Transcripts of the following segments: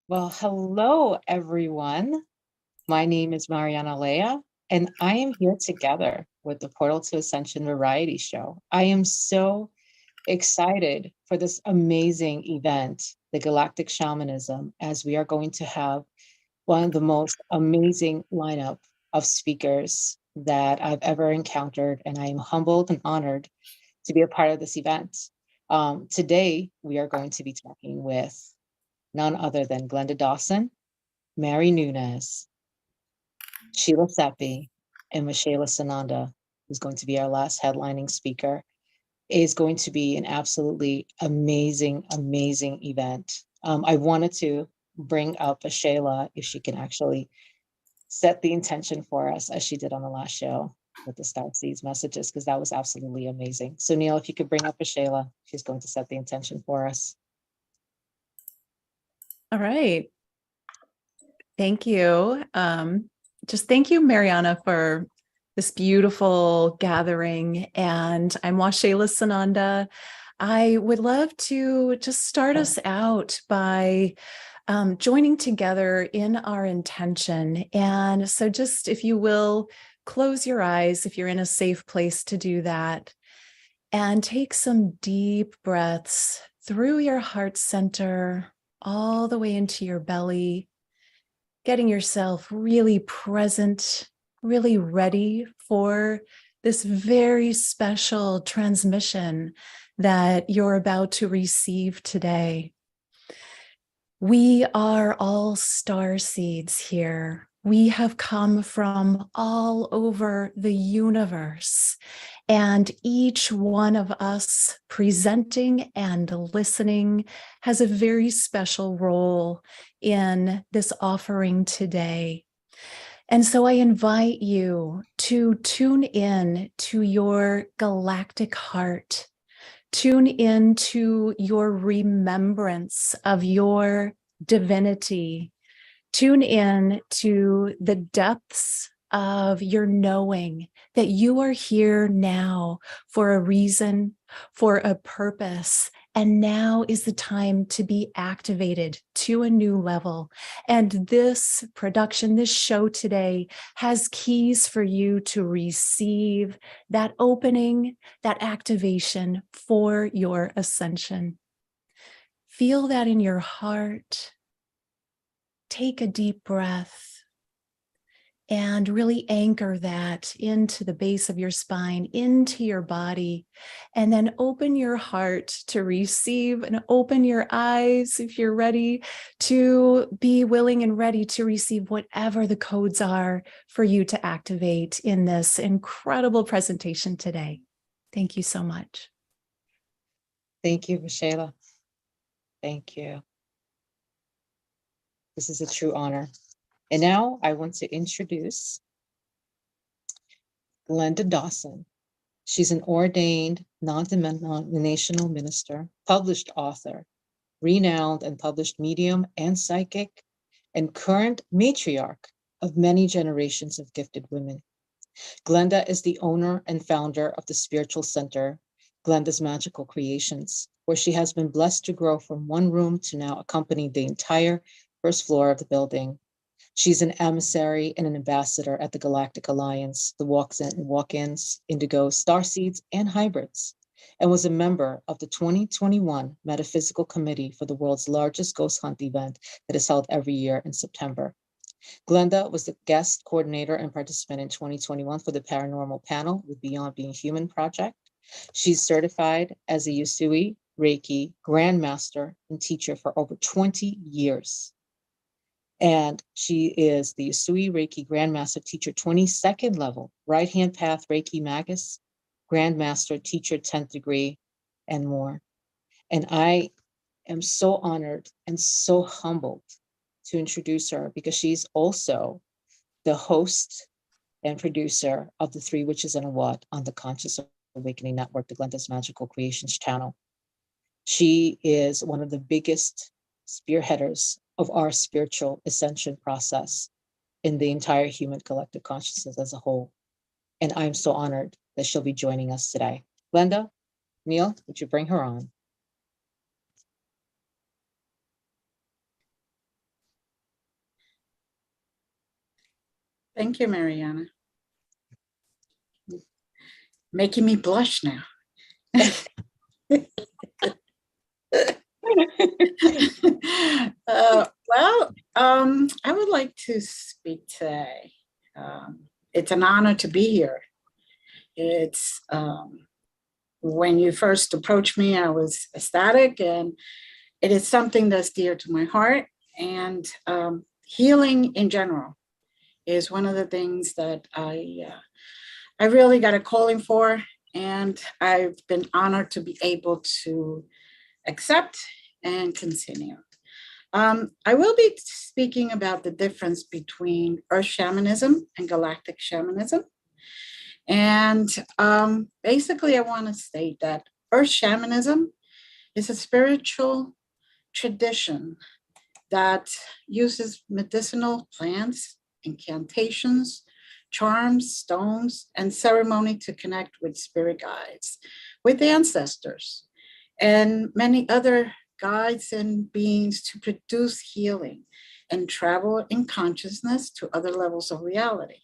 Well, hello, everyone. My name is Mariana Lea, and I am here together with the Portal to Ascension variety show. I am so excited for this amazing event, the Galactic Shamanism, as we are going to have one of the most amazing lineup of speakers that I've ever encountered, and I am humbled and honored to be a part of this event. Today, we are going to be talking with none other than Glenda Dawson, Mary Nunez, Sheila Seppi, and Waxela Sananda, who's going to be our last headlining speaker. It is going to be an absolutely amazing, amazing event. I wanted to bring up Sheila if she can actually set the intention for us as she did on the last show with the Star Seeds messages, because that was absolutely amazing. So Neil, if you could bring up Sheila, she's going to set the intention for us. All right. Thank you. Just thank you, Mariana, for this beautiful gathering. And I'm Waxela Sananda. I would love to just start us out by joining together in our intention. And so just, if you will, close your eyes if you're in a safe place to do that. And take some deep breaths through your heart center, all the way into your belly, getting yourself really present, really ready for this very special transmission that you're about to receive today. We are all star seeds here. We have come from all over the universe, and each one of us presenting and listening has a very special role in this offering today. And so I invite you to tune in to your galactic heart. Tune into your remembrance of your divinity. Tune in to the depths of your knowing that you are here now for a reason, for a purpose. And now is the time to be activated to a new level. And this production, this show today, has keys for you to receive that opening, that activation for your ascension. Feel that in your heart. Take a deep breath and really anchor that into the base of your spine, into your body, and then open your heart to receive, and open your eyes if you're ready to be willing and ready to receive whatever the codes are for you to activate in this incredible presentation today. Thank you so much. Thank you, Sheila. Thank you. This is a true honor. And now I want to introduce Glenda Dawson. She's an ordained non-denominational minister, published author, renowned and published medium and psychic, and current matriarch of many generations of gifted women. Glenda is the owner and founder of the spiritual center, Glenda's Magical Creations, where she has been blessed to grow from one room to now accompany the entire first floor of the building. She's an emissary and an ambassador at the Galactic Alliance, the walk-ins, indigos, starseeds, and hybrids, and was a member of the 2021 Metaphysical Committee for the world's largest ghost hunt event that is held every year in September. Glenda was the guest coordinator and participant in 2021 for the Paranormal Panel with Beyond Being Human project. She's certified as a Usui Reiki Grandmaster and teacher for over 20 years. And she is the Usui Reiki Grandmaster Teacher 22nd level, Right Hand Path Reiki Magus, Grandmaster Teacher 10th degree, and more. And I am so honored and so humbled to introduce her because she's also the host and producer of the Three Witches and a What on the Conscious Awakening Network, the Glenda's Magical Creations channel. She is one of the biggest spearheaders of our spiritual ascension process in the entire human collective consciousness as a whole. And I'm so honored that she'll be joining us today. Glenda, Neil, would you bring her on? Thank you, Mariana. Making me blush now. I would like to speak today. It's an honor to be here. It's when you first approached me, I was ecstatic, and it is something that's dear to my heart. And healing in general is one of the things that I really got a calling for, and I've been honored to be able to accept and continue. I will be speaking about the difference between Earth Shamanism and Galactic Shamanism. And basically, I want to state that Earth Shamanism is a spiritual tradition that uses medicinal plants, incantations, charms, stones, and ceremony to connect with spirit guides, with ancestors, and many other guides and beings to produce healing and travel in consciousness to other levels of reality.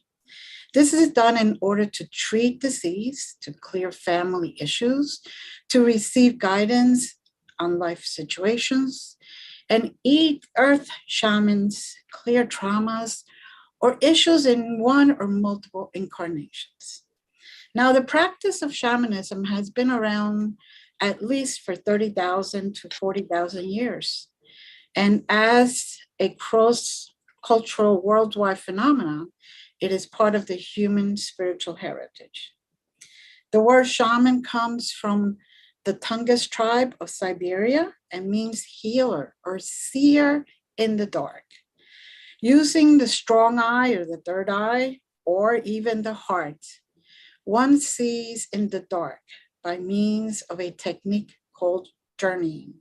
This is done in order to treat disease, to clear family issues, to receive guidance on life situations, and earth shamans clear traumas or issues in one or multiple incarnations. Now, the practice of shamanism has been around at least for 30,000 to 40,000 years. And as a cross-cultural worldwide phenomenon, it is part of the human spiritual heritage. The word shaman comes from the Tungus tribe of Siberia and means healer or seer in the dark. Using the strong eye or the third eye, or even the heart, one sees in the dark by means of a technique called journeying.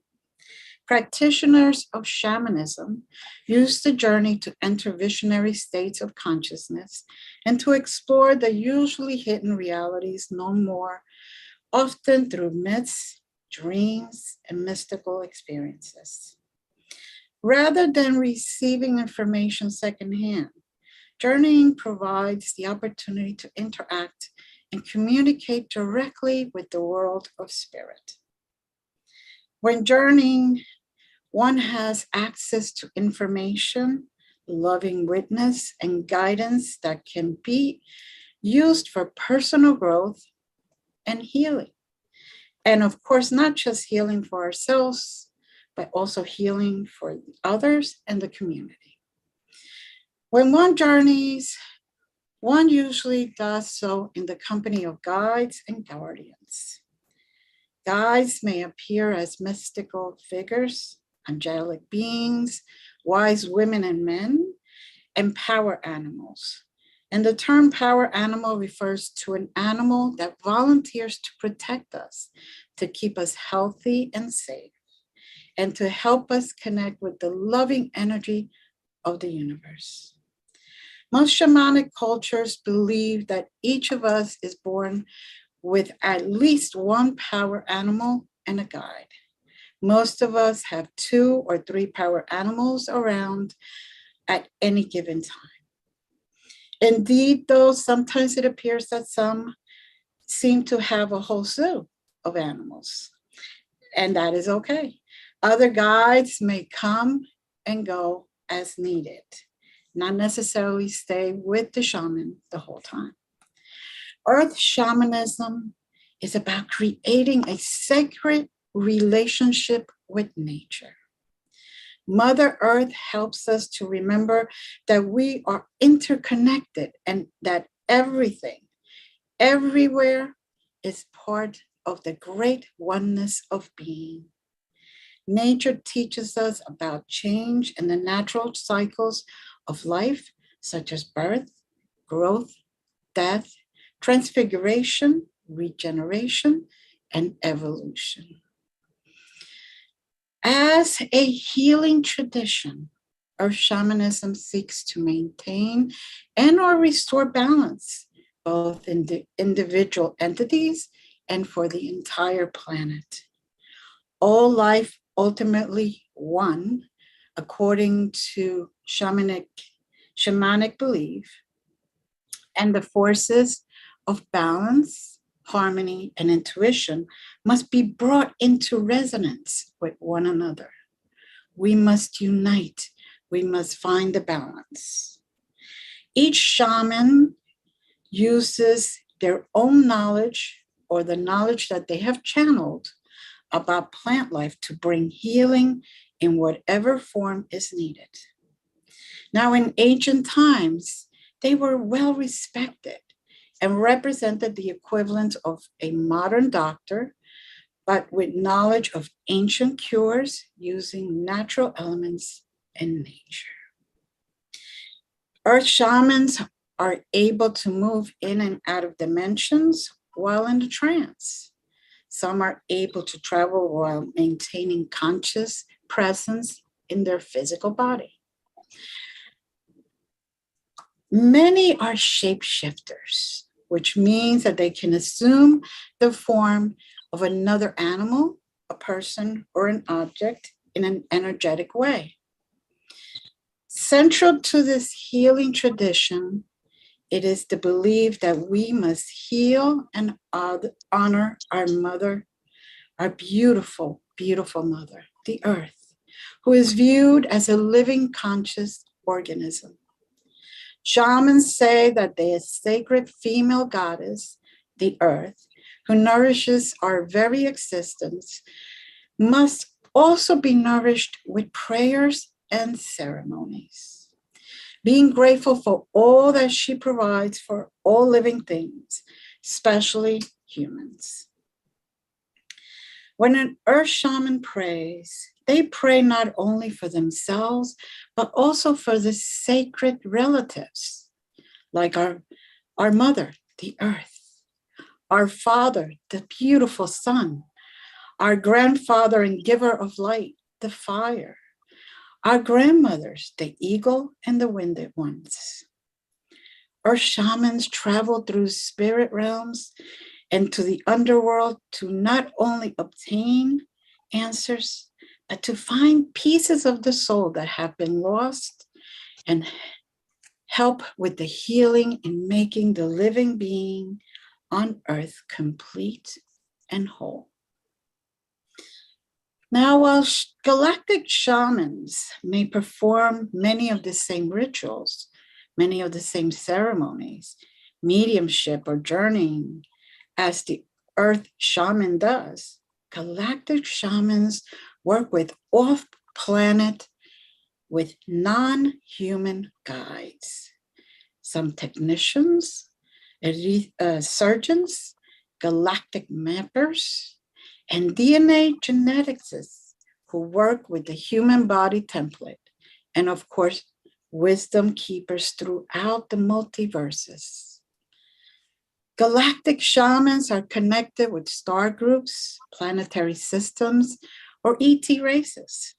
Practitioners of shamanism use the journey to enter visionary states of consciousness and to explore the usually hidden realities known more often through myths, dreams, and mystical experiences. Rather than receiving information secondhand, journeying provides the opportunity to interact and communicate directly with the world of spirit. When journeying, one has access to information, loving witness, and guidance that can be used for personal growth and healing. And of course, not just healing for ourselves, but also healing for others and the community. When one journeys, one usually does so in the company of guides and guardians. Guides may appear as mystical figures, angelic beings, wise women and men, and power animals. And the term power animal refers to an animal that volunteers to protect us, to keep us healthy and safe, and to help us connect with the loving energy of the universe. Most shamanic cultures believe that each of us is born with at least one power animal and a guide. Most of us have 2 or 3 power animals around at any given time. Indeed, though, sometimes it appears that some seem to have a whole zoo of animals, and that is okay. Other guides may come and go as needed, not necessarily stay with the shaman the whole time. Earth shamanism is about creating a sacred relationship with nature. Mother Earth helps us to remember that we are interconnected and that everything, everywhere, is part of the great oneness of being. Nature teaches us about change and the natural cycles of life, such as birth, growth, death, transfiguration, regeneration, and evolution. As a healing tradition, Earth shamanism seeks to maintain and or restore balance, both in the individual entities and for the entire planet. All life ultimately one, according to shamanic belief, And the forces of balance, harmony, and intuition must be brought into resonance with one another. We must unite. We must find the balance. Each shaman uses their own knowledge or the knowledge that they have channeled about plant life to bring healing in whatever form is needed. Now, in ancient times, they were well respected and represented the equivalent of a modern doctor, but with knowledge of ancient cures using natural elements in nature. Earth shamans are able to move in and out of dimensions while in the trance. Some are able to travel while maintaining conscious presence in their physical body. Many are shapeshifters, which means that they can assume the form of another animal, a person, or an object in an energetic way. Central to this healing tradition, it is the belief that we must heal and honor our mother, our beautiful, beautiful mother, the earth, who is viewed as a living conscious organism. Shamans say that the sacred female goddess, the earth, who nourishes our very existence, must also be nourished with prayers and ceremonies. Being grateful for all that she provides for all living things, especially humans. When an earth shaman prays, they pray not only for themselves, but also for the sacred relatives, like our mother, the earth, our father, the beautiful sun, our grandfather and giver of light, the fire, our grandmothers, the eagle and the winged ones. Earth shamans travel through spirit realms and to the underworld to not only obtain answers, but to find pieces of the soul that have been lost and help with the healing in making the living being on earth complete and whole. Now, while galactic shamans may perform many of the same rituals, many of the same ceremonies, mediumship or journeying as the earth shaman does, galactic shamans work with off-planet, with non-human guides. Some technicians, surgeons, galactic mappers, and DNA geneticists who work with the human body template, and of course, wisdom keepers throughout the multiverses. Galactic shamans are connected with star groups, planetary systems, or ET races.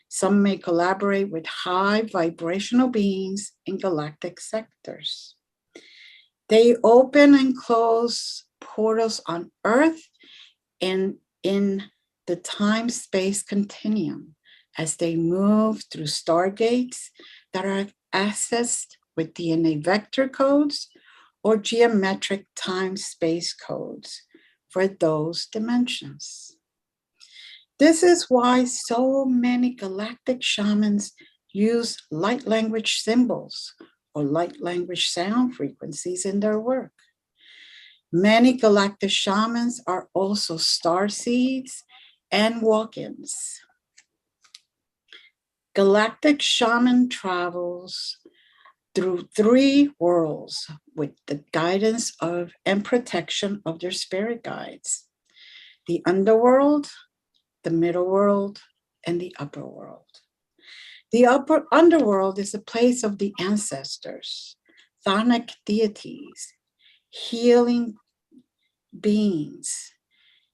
Some may collaborate with high vibrational beings in galactic sectors. They open and close portals on Earth and in the time-space continuum as they move through stargates that are accessed with DNA vector codes or geometric time-space codes for those dimensions. This is why so many galactic shamans use light language symbols or light language sound frequencies in their work. Many galactic shamans are also starseeds and walk-ins. Galactic shaman travels through 3 worlds with the guidance of and protection of their spirit guides: the underworld, the middle world, and the upper world. The upper underworld is a place of the ancestors, chthonic deities, healing beings,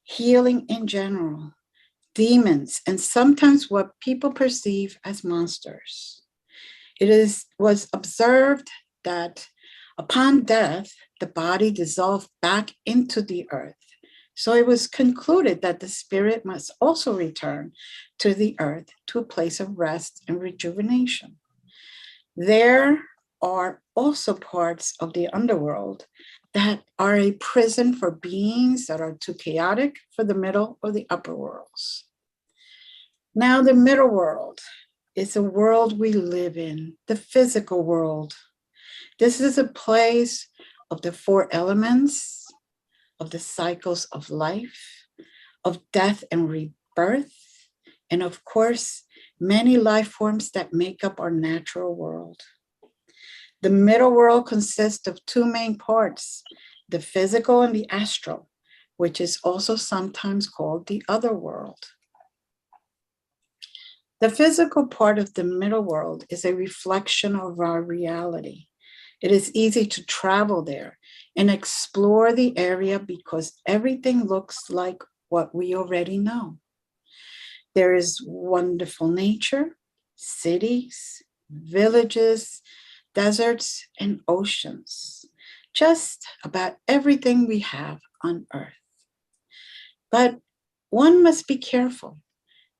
healing in general, demons, and sometimes what people perceive as monsters. It was observed that upon death, the body dissolved back into the earth. So it was concluded that the spirit must also return to the earth, to a place of rest and rejuvenation. There, are also parts of the underworld that are a prison for beings that are too chaotic for the middle or the upper worlds. Now, the middle world is a world we live in, the physical world. This is a place of the four elements, of the cycles of life, of death and rebirth, and of course, many life forms that make up our natural world. The middle world consists of two main parts, the physical and the astral, which is also sometimes called the other world. The physical part of the middle world is a reflection of our reality. It is easy to travel there and explore the area because everything looks like what we already know. There is wonderful nature, cities, villages, deserts, and oceans, just about everything we have on Earth. But one must be careful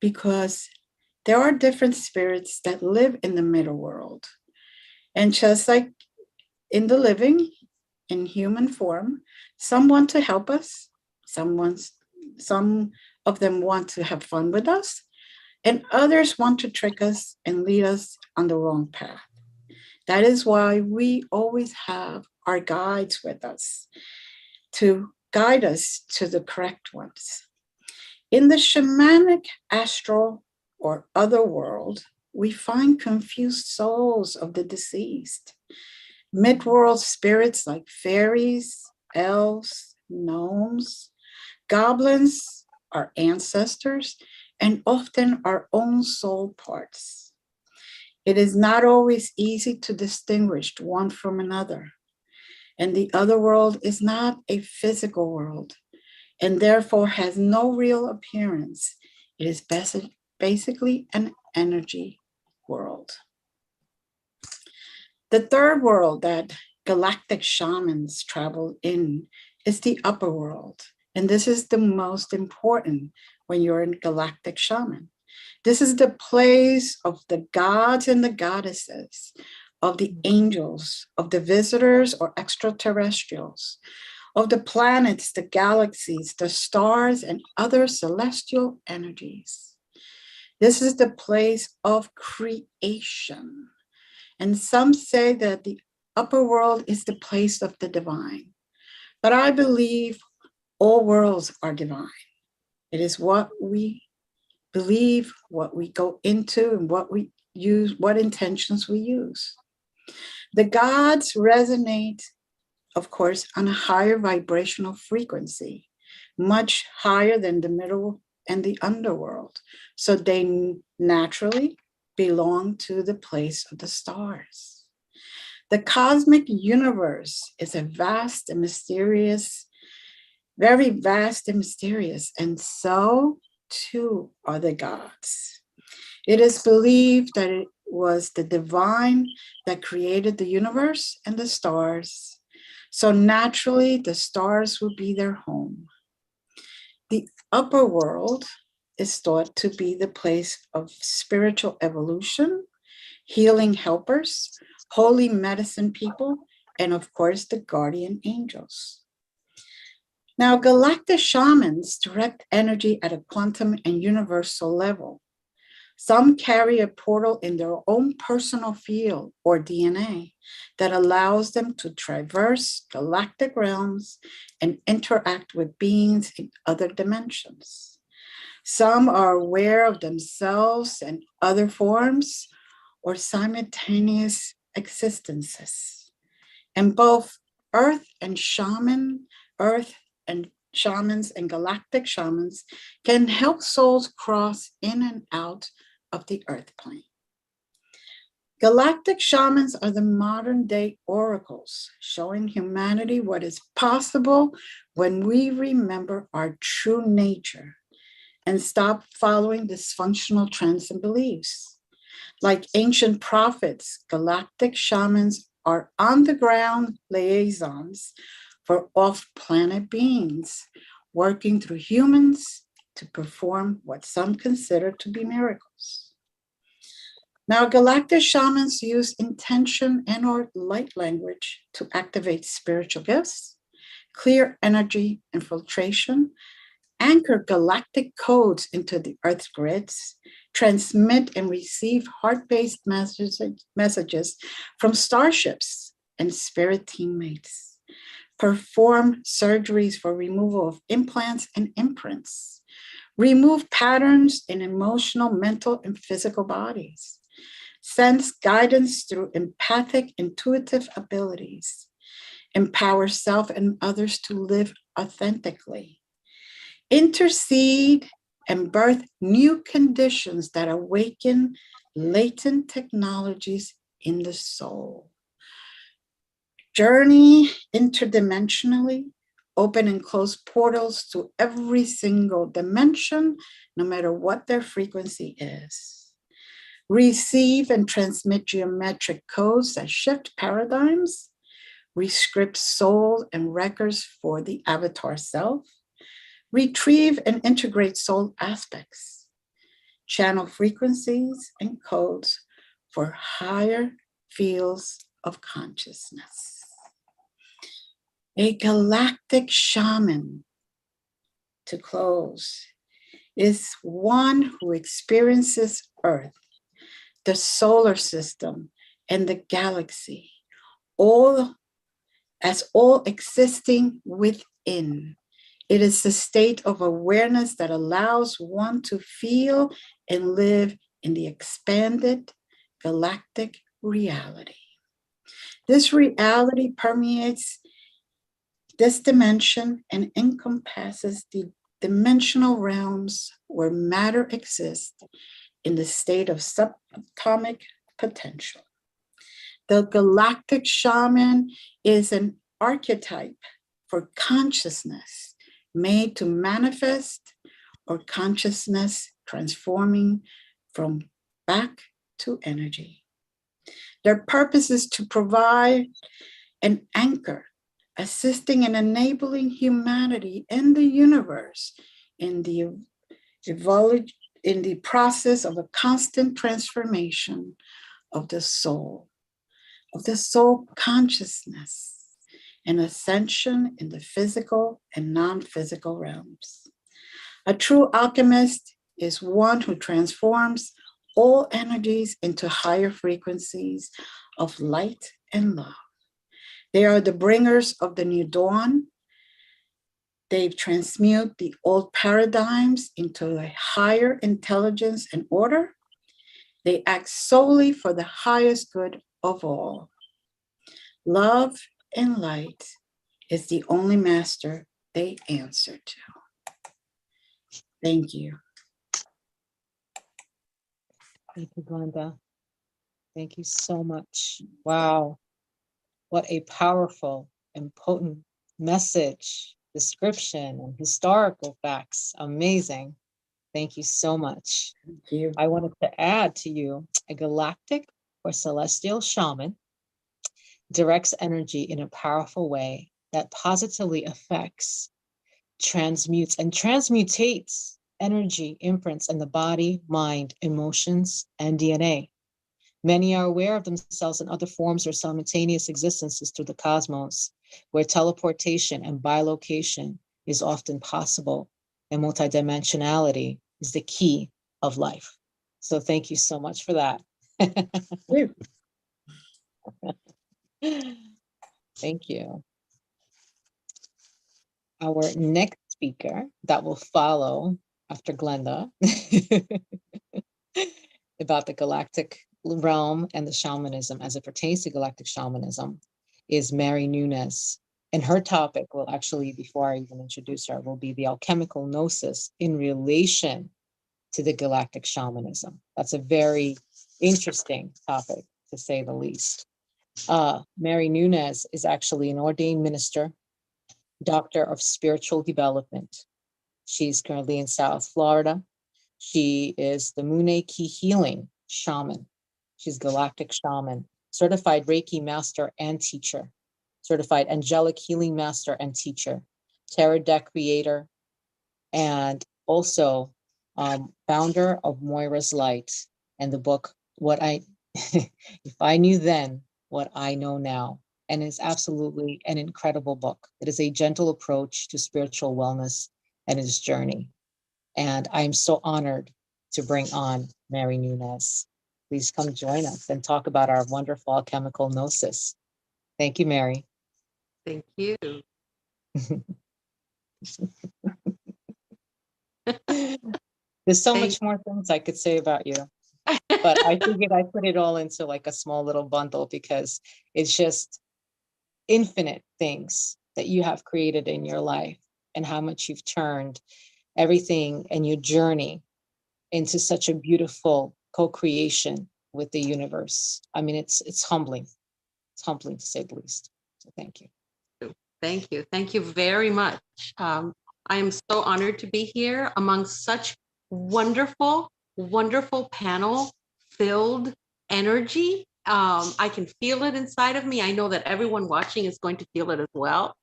because there are different spirits that live in the middle world. And just like in the living, in human form, some want to help us, some of them want to have fun with us, and others want to trick us and lead us on the wrong path. That is why we always have our guides with us to guide us to the correct ones. In the shamanic astral or other world, we find confused souls of the deceased, mid-world spirits like fairies, elves, gnomes, goblins, our ancestors, and often our own soul parts. It is not always easy to distinguish one from another. And the other world is not a physical world and therefore has no real appearance. It is basically an energy world. The third world that galactic shamans travel in is the upper world. And this is the most important when you're a galactic shaman. This is the place of the gods and the goddesses, of the angels, of the visitors or extraterrestrials, of the planets, the galaxies, the stars, and other celestial energies. This is the place of creation. And some say that the upper world is the place of the divine. But I believe all worlds are divine. It is what we believe, what we go into, and what we use, what intentions we use. The gods resonate, of course, on a higher vibrational frequency, much higher than the middle and the underworld. So they naturally belong to the place of the stars. The cosmic universe is a vast and mysterious, very vast and mysterious, and so too are the gods. It is believed that it was the divine that created the universe and the stars. So naturally, the stars will be their home. The upper world is thought to be the place of spiritual evolution, healing helpers, holy medicine people, and of course, the guardian angels. Now, galactic shamans direct energy at a quantum and universal level. Some carry a portal in their own personal field or DNA that allows them to traverse galactic realms and interact with beings in other dimensions. Some are aware of themselves and other forms or simultaneous existences. And both Earth and shamans and galactic shamans can help souls cross in and out of the earth plane. Galactic shamans are the modern day oracles, showing humanity what is possible when we remember our true nature and stop following dysfunctional trends and beliefs. Like ancient prophets, galactic shamans are on-the-ground liaisons for off-planet beings, working through humans to perform what some consider to be miracles. Now, galactic shamans use intention and or light language to activate spiritual gifts, clear energy infiltration, anchor galactic codes into the Earth's grids, transmit and receive heart-based messages from starships and spirit teammates, perform surgeries for removal of implants and imprints, remove patterns in emotional, mental, and physical bodies, sense guidance through empathic, intuitive abilities, empower self and others to live authentically, intercede and birth new conditions that awaken latent technologies in the soul. Journey interdimensionally, open and close portals to every single dimension, no matter what their frequency is. Receive and transmit geometric codes that shift paradigms, rescript soul and records for the avatar self, retrieve and integrate soul aspects, channel frequencies and codes for higher fields of consciousness. A galactic shaman, to close, is one who experiences Earth, the solar system, and the galaxy, all existing within. It is the state of awareness that allows one to feel and live in the expanded galactic reality. This reality permeates this dimension and encompasses the dimensional realms where matter exists in the state of subatomic potential. The galactic shaman is an archetype for consciousness made to manifest or consciousness transforming from back to energy. Their purpose is to provide an anchor, assisting and enabling humanity and the universe in the process of a constant transformation of the soul consciousness, and ascension in the physical and non-physical realms. A true alchemist is one who transforms all energies into higher frequencies of light and love. They are the bringers of the new dawn. They transmute the old paradigms into a higher intelligence and order. They act solely for the highest good of all. Love and light is the only master they answer to. Thank you. Thank you, Glenda. Thank you so much. Wow. What a powerful and potent message, description, and historical facts. Amazing. Thank you so much. Thank you. I wanted to add to you, a galactic or celestial shaman directs energy in a powerful way that positively affects, transmutes, and transmutates energy imprints in the body, mind, emotions, and DNA. Many are aware of themselves in other forms or simultaneous existences through the cosmos, where teleportation and bilocation is often possible, and multidimensionality is the key of life. So thank you so much for that. Thank you. Our next speaker that will follow after Glenda about the galactic realm and the shamanism as it pertains to galactic shamanism is Mary Nunez. And her topic will actually, before I even introduce her, will be the alchemical gnosis in relation to the galactic shamanism. That's a very interesting topic, to say the least. Mary Nunez is actually an ordained minister, doctor of spiritual development. She's currently in South Florida. She is the Mune Ki healing shaman. She's galactic shaman, certified Reiki master and teacher, certified angelic healing master and teacher, tarot deck creator, and also founder of Moira's Light and the book if I knew then what I know now. And it's absolutely an incredible book. It is a gentle approach to spiritual wellness and its journey. And I'm so honored to bring on Mary Nunez. Please come join us and talk about our wonderful alchemical gnosis. Thank you, Mary. Thank you. There's so much more things I could say about you, but I figured I put it all into like a small little bundle because it's just infinite things that you have created in your life and how much you've turned everything and your journey into such a beautiful co-creation with the universe. I mean, it's humbling. It's humbling to say the least. So thank you. Thank you. Thank you very much. I am so honored to be here among such wonderful, wonderful panel filled energy. I can feel it inside of me. I know that everyone watching is going to feel it as well.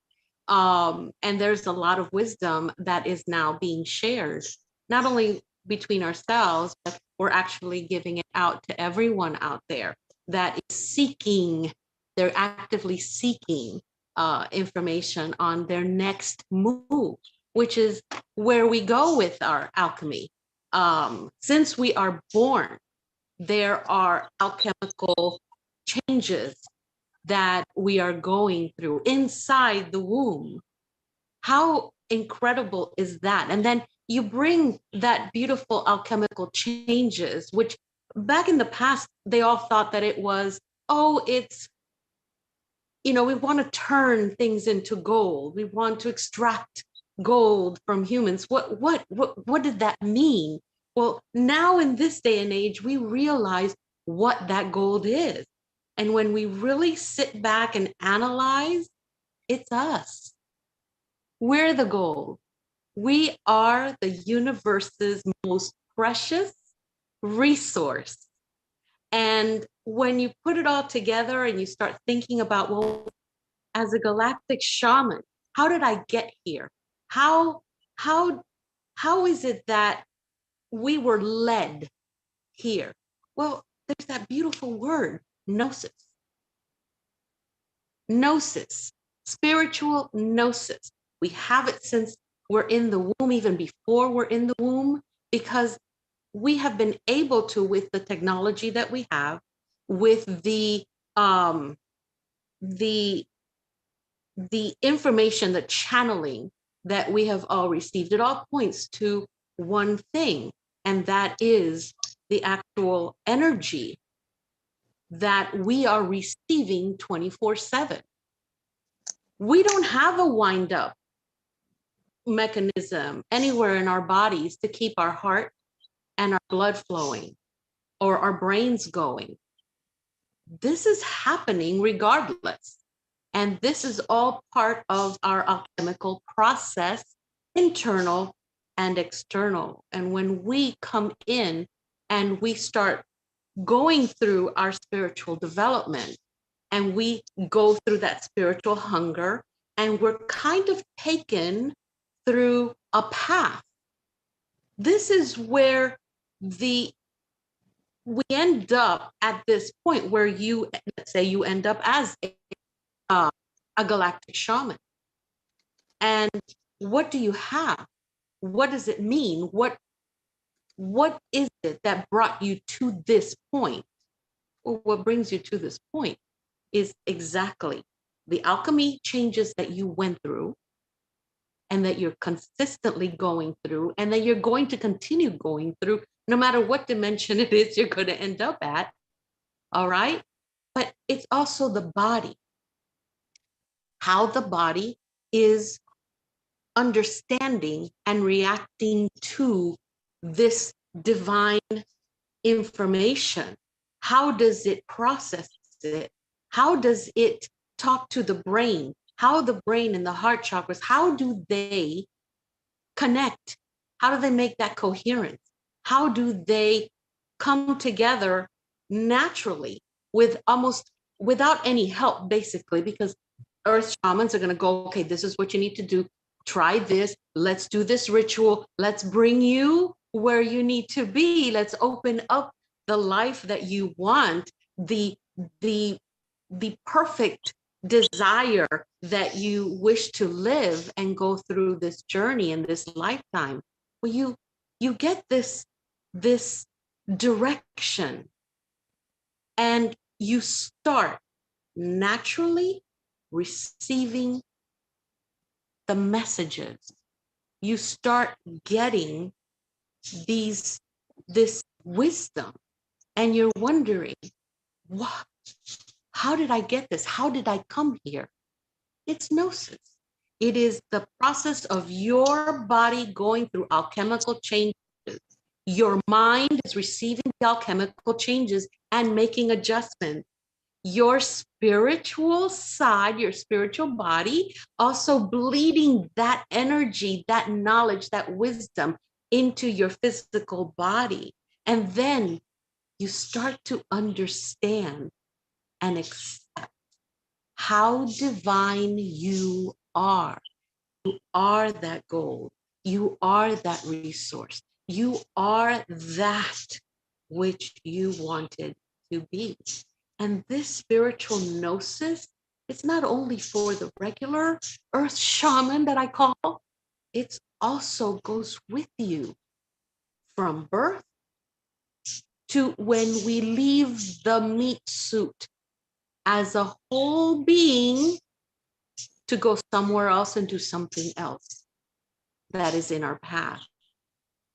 And there's a lot of wisdom that is now being shared, not only between ourselves, but we're actually giving it out to everyone out there that is seeking, they're actively seeking information on their next move, which is where we go with our alchemy. Since we are born, there are alchemical changes that we are going through inside the womb. How incredible is that? And then you bring that beautiful alchemical changes, which back in the past, they all thought that it was, oh, it's, you know, we want to turn things into gold. We want to extract gold from humans. What did that mean? Well, now in this day and age, we realize what that gold is. And when we really sit back and analyze, it's us. We're the gold. We are the universe's most precious resource. And when you put it all together and you start thinking about, well, as a galactic shaman, how did I get here? How is it that we were led here? Well, there's that beautiful word, gnosis. Gnosis, spiritual gnosis. We have it since we're in the womb, even before we're in the womb, because we have been able to, with the technology that we have, with the information, the channeling that we have all received, it all points to one thing, and that is the actual energy that we are receiving 24/7. We don't have a wind-up mechanism anywhere in our bodies to keep our heart and our blood flowing or our brains going. This is happening regardless. And this is all part of our alchemical process, internal and external. And when we come in and we start going through our spiritual development and we go through that spiritual hunger and we're kind of taken through a path, this is where we end up at this point where you, let's say you end up as a galactic shaman. And what do you have? What does it mean? What is it that brought you to this point? Well, what brings you to this point is exactly the alchemy changes that you went through and that you're consistently going through and that you're going to continue going through, no matter what dimension it is you're going to end up at. All right. But it's also the body, how the body is understanding and reacting to this divine information. How does it process it? How does it talk to the brain? How the brain and the heart chakras, how do they connect? How do they make that coherence? How do they come together naturally with almost without any help, basically, because earth shamans are going to go, okay, this is what you need to do. Try this. Let's do this ritual. Let's bring you where you need to be. Let's open up the life that you want, the perfect desire that you wish to live and go through this journey in this lifetime. Well, you get this direction, and you start naturally receiving the messages. You start getting this wisdom, and you're wondering, what? How did I get this? How did I come here? It's gnosis. It is the process of your body going through alchemical changes. Your mind is receiving the alchemical changes and making adjustments. Your spiritual side, your spiritual body, also bleeding that energy, that knowledge, that wisdom into your physical body. And then you start to understand and accept how divine you are. You are that gold. You are that resource. You are that which you wanted to be. And this spiritual gnosis, it's not only for the regular earth shaman that I call, it also goes with you from birth to when we leave the meat suit as a whole being to go somewhere else and do something else that is in our path.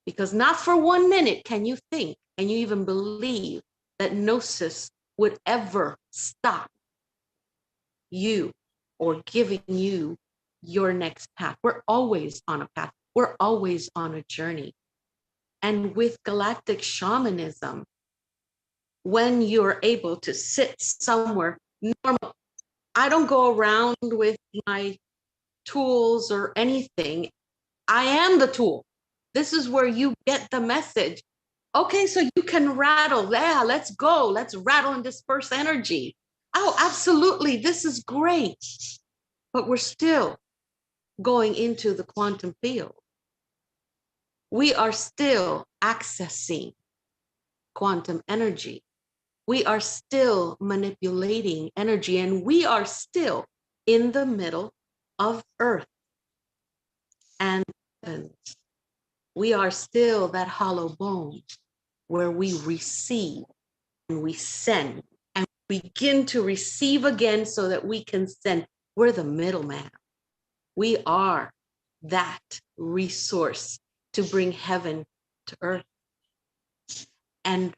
Because not for 1 minute can you think, and you even believe that gnosis would ever stop you or giving you your next path. We're always on a path. We're always on a journey. And with galactic shamanism, when you're able to sit somewhere normal, I don't go around with my tools or anything. I am the tool. This is where you get the message. Okay, so you can rattle. Yeah, let's go. Let's rattle and disperse energy. Oh, absolutely. This is great. But we're still going into the quantum field. We are still accessing quantum energy. We are still manipulating energy, and we are still in the middle of Earth and heavens. We are still that hollow bone where we receive and we send and begin to receive again so that we can send. We're the middleman. We are that resource to bring heaven to earth. And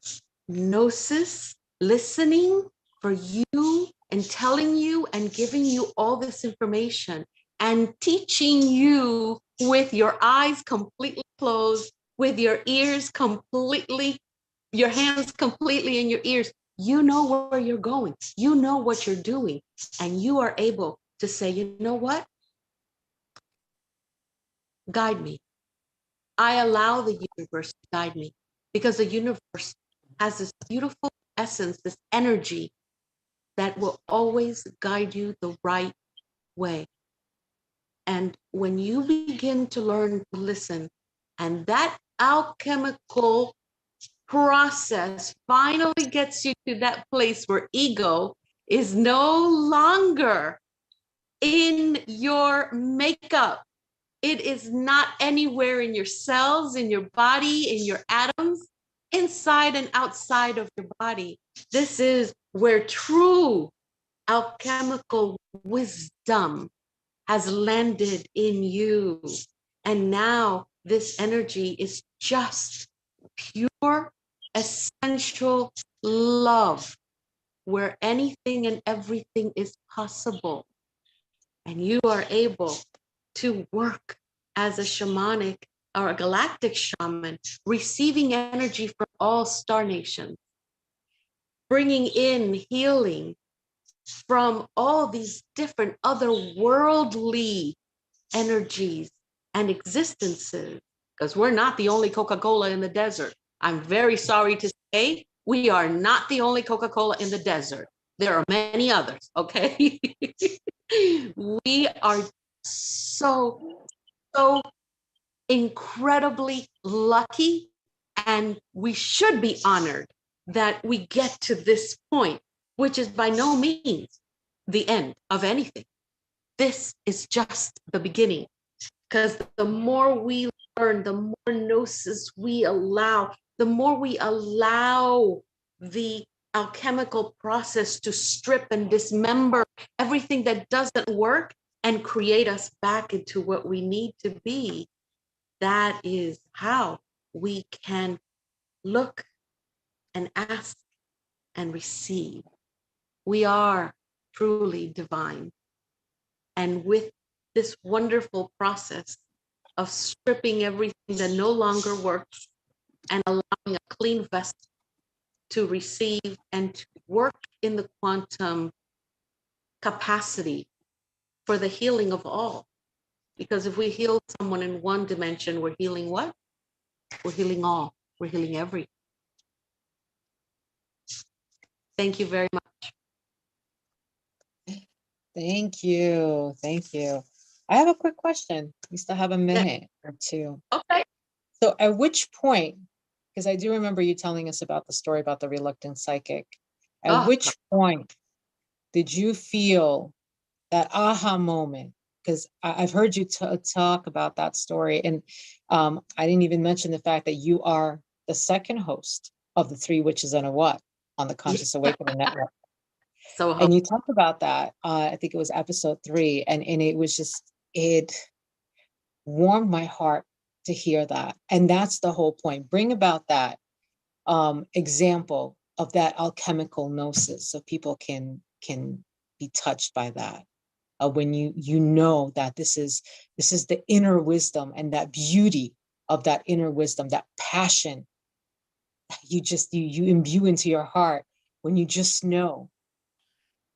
gnosis, listening for you and telling you and giving you all this information and teaching you with your eyes completely closed, with your ears completely, your hands completely in your ears. You know where you're going. You know what you're doing. And you are able to say, you know what? Guide me. I allow the universe to guide me, because the universe has this beautiful essence, this energy that will always guide you the right way. And when you begin to learn to listen, and that alchemical process finally gets you to that place where ego is no longer in your makeup. It is not anywhere in your cells, in your body, in your atoms, inside and outside of your body. This is where true alchemical wisdom has landed in you. And now this energy is just pure, essential love, where anything and everything is possible. And you are able to work as a shamanic or a galactic shaman, receiving energy from all star nations, bringing in healing from all these different otherworldly energies and existences, because we're not the only Coca-Cola in the desert. I'm very sorry to say, we are not the only Coca-Cola in the desert. There are many others, okay? We are so incredibly lucky, and we should be honored that we get to this point, which is by no means the end of anything. This is just the beginning, because the more we learn, the more gnosis we allow, the more we allow the alchemical process to strip and dismember everything that doesn't work and create us back into what we need to be. That is how we can look and ask and receive. We are truly divine. And with this wonderful process of stripping everything that no longer works and allowing a clean vessel to receive and to work in the quantum capacity for the healing of all. Because if we heal someone in one dimension, we're healing what? We're healing all. We're healing everything. Thank you very much. Thank you. Thank you. I have a quick question. We still have a minute or two. Okay. So at which point, because I do remember you telling us about the story about the reluctant psychic, at which point did you feel that aha moment? Because I've heard you talk about that story, and I didn't even mention the fact that you are the second host of the Three Witches and a What on the Conscious Awakening Network. And you talked about that, I think it was episode 3, and it was just, it warmed my heart to hear that. And that's the whole point. Bring about that example of that alchemical gnosis so people can be touched by that. When you know that this is the inner wisdom and that beauty of that inner wisdom, that passion that you imbue into your heart when you just know.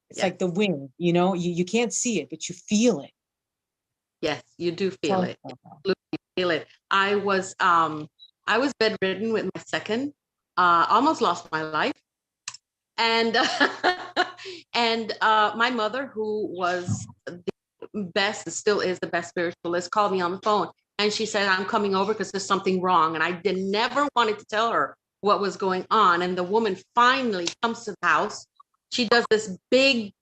It's like the wind, you can't see it, but you feel it. Yes, you do feel it. You absolutely feel it. I was bedridden with my second, almost lost my life. And and my mother, who was the best, still is the best spiritualist, called me on the phone and she said, I'm coming over because there's something wrong. And I never wanted to tell her what was going on. And the woman finally comes to the house. She does this big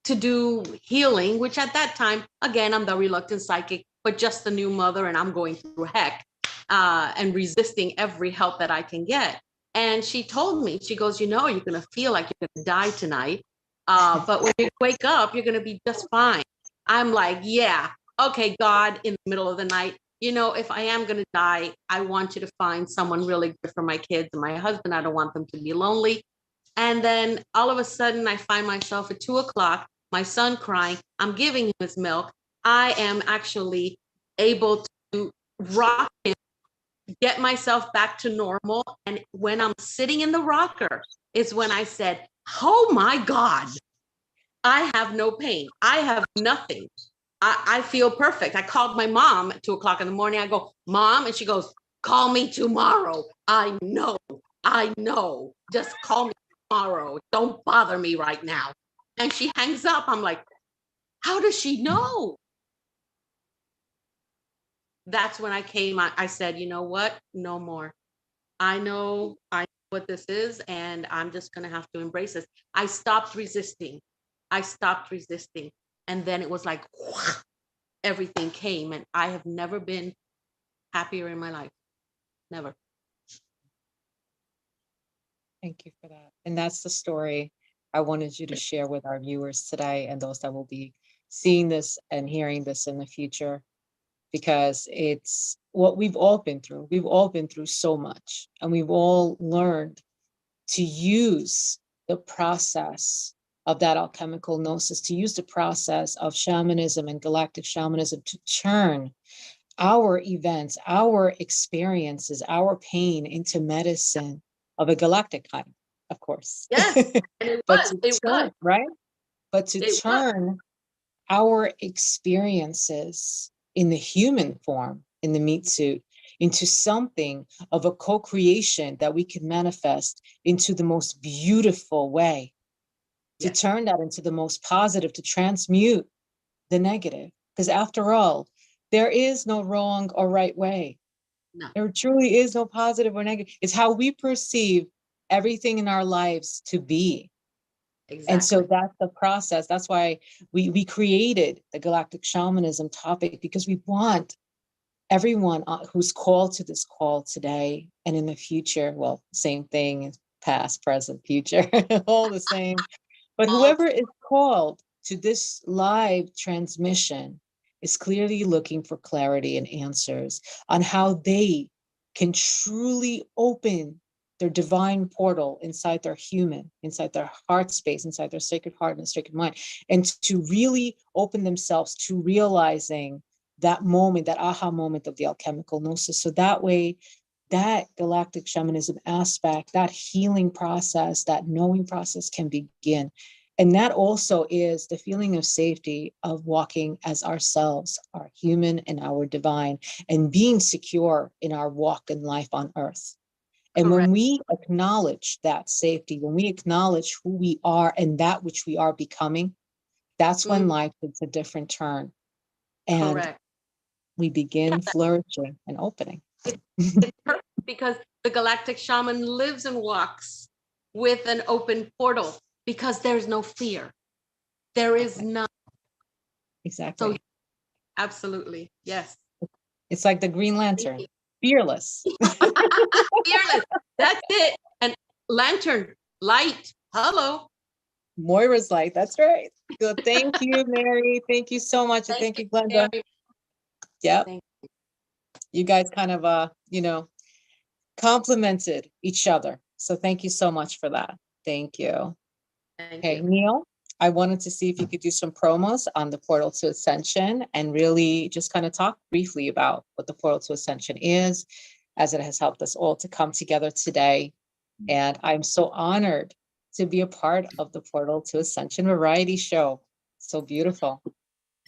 to-do healing, which at that time, again, I'm the reluctant psychic, but just a new mother, and I'm going through heck and resisting every help that I can get. And she told me, she goes, you're going to feel like you're going to die tonight. But when you wake up, you're going to be just fine. I'm like, yeah, okay, God, in the middle of the night, if I am going to die, I want you to find someone really good for my kids and my husband. I don't want them to be lonely. And then all of a sudden I find myself at 2:00, my son crying, I'm giving him his milk. I am actually able to rock him, get myself back to normal. And when I'm sitting in the rocker is when I said, oh my God, I have no pain. I have nothing. I feel perfect. I called my mom at 2:00 in the morning. I go, Mom, and she goes, call me tomorrow. I know. Just call me tomorrow. Don't bother me right now. And she hangs up. I'm like, how does she know? That's when I came. I said, you know what? No more. I know what this is, and I'm just going to have to embrace this. I stopped resisting. And then it was like, everything came, and I have never been happier in my life. Never. Thank you for that. And that's the story I wanted you to share with our viewers today and those that will be seeing this and hearing this in the future, because it's what we've all been through. We've all been through so much, and we've all learned to use the process of that alchemical gnosis, to use the process of shamanism and galactic shamanism to turn our events, our experiences, our pain into medicine of a galactic kind, of course. Yes, and But it was. right? But to turn our experiences in the human form, in the meat suit, into something of a co-creation that we can manifest into the most beautiful way, to turn that into the most positive, to transmute the negative. Because after all, there is no wrong or right way. No. There truly is no positive or negative. It's how we perceive everything in our lives to be. Exactly. And so that's the process. That's why we created the Galactic Shamanism topic, because we want everyone who's called to this call today and in the future, well, same thing, past, present, future, all the same. But whoever is called to this live transmission is clearly looking for clarity and answers on how they can truly open their divine portal inside their human, inside their heart space, inside their sacred heart and sacred mind, and to really open themselves to realizing that moment, that aha moment of the alchemical gnosis. So that way, that galactic shamanism aspect, that healing process, that knowing process can begin. And that also is the feeling of safety of walking as ourselves, our human and our divine, and being secure in our walk in life on earth. And Correct. when we acknowledge that safety, when we acknowledge who we are and that which we are becoming, that's when life takes a different turn. And Correct. we begin flourishing and opening. It's perfect because the galactic shaman lives and walks with an open portal because there's no fear. There is none. Exactly. So absolutely. Yes. It's like the Green Lantern, fearless. Fearless. That's it. And lantern, light. Hello. Moira's light. That's right. So thank you, Mary. Thank you so much. And thank you, Glenda. Very Yep. Thank You guys kind of, complimented each other. So thank you so much for that. Thank you. Thank Okay, you. Neil, I wanted to see if you could do some promos on the Portal to Ascension and really just kind of talk briefly about what the Portal to Ascension is, as it has helped us all to come together today. And I'm so honored to be a part of the Portal to Ascension variety show. So beautiful.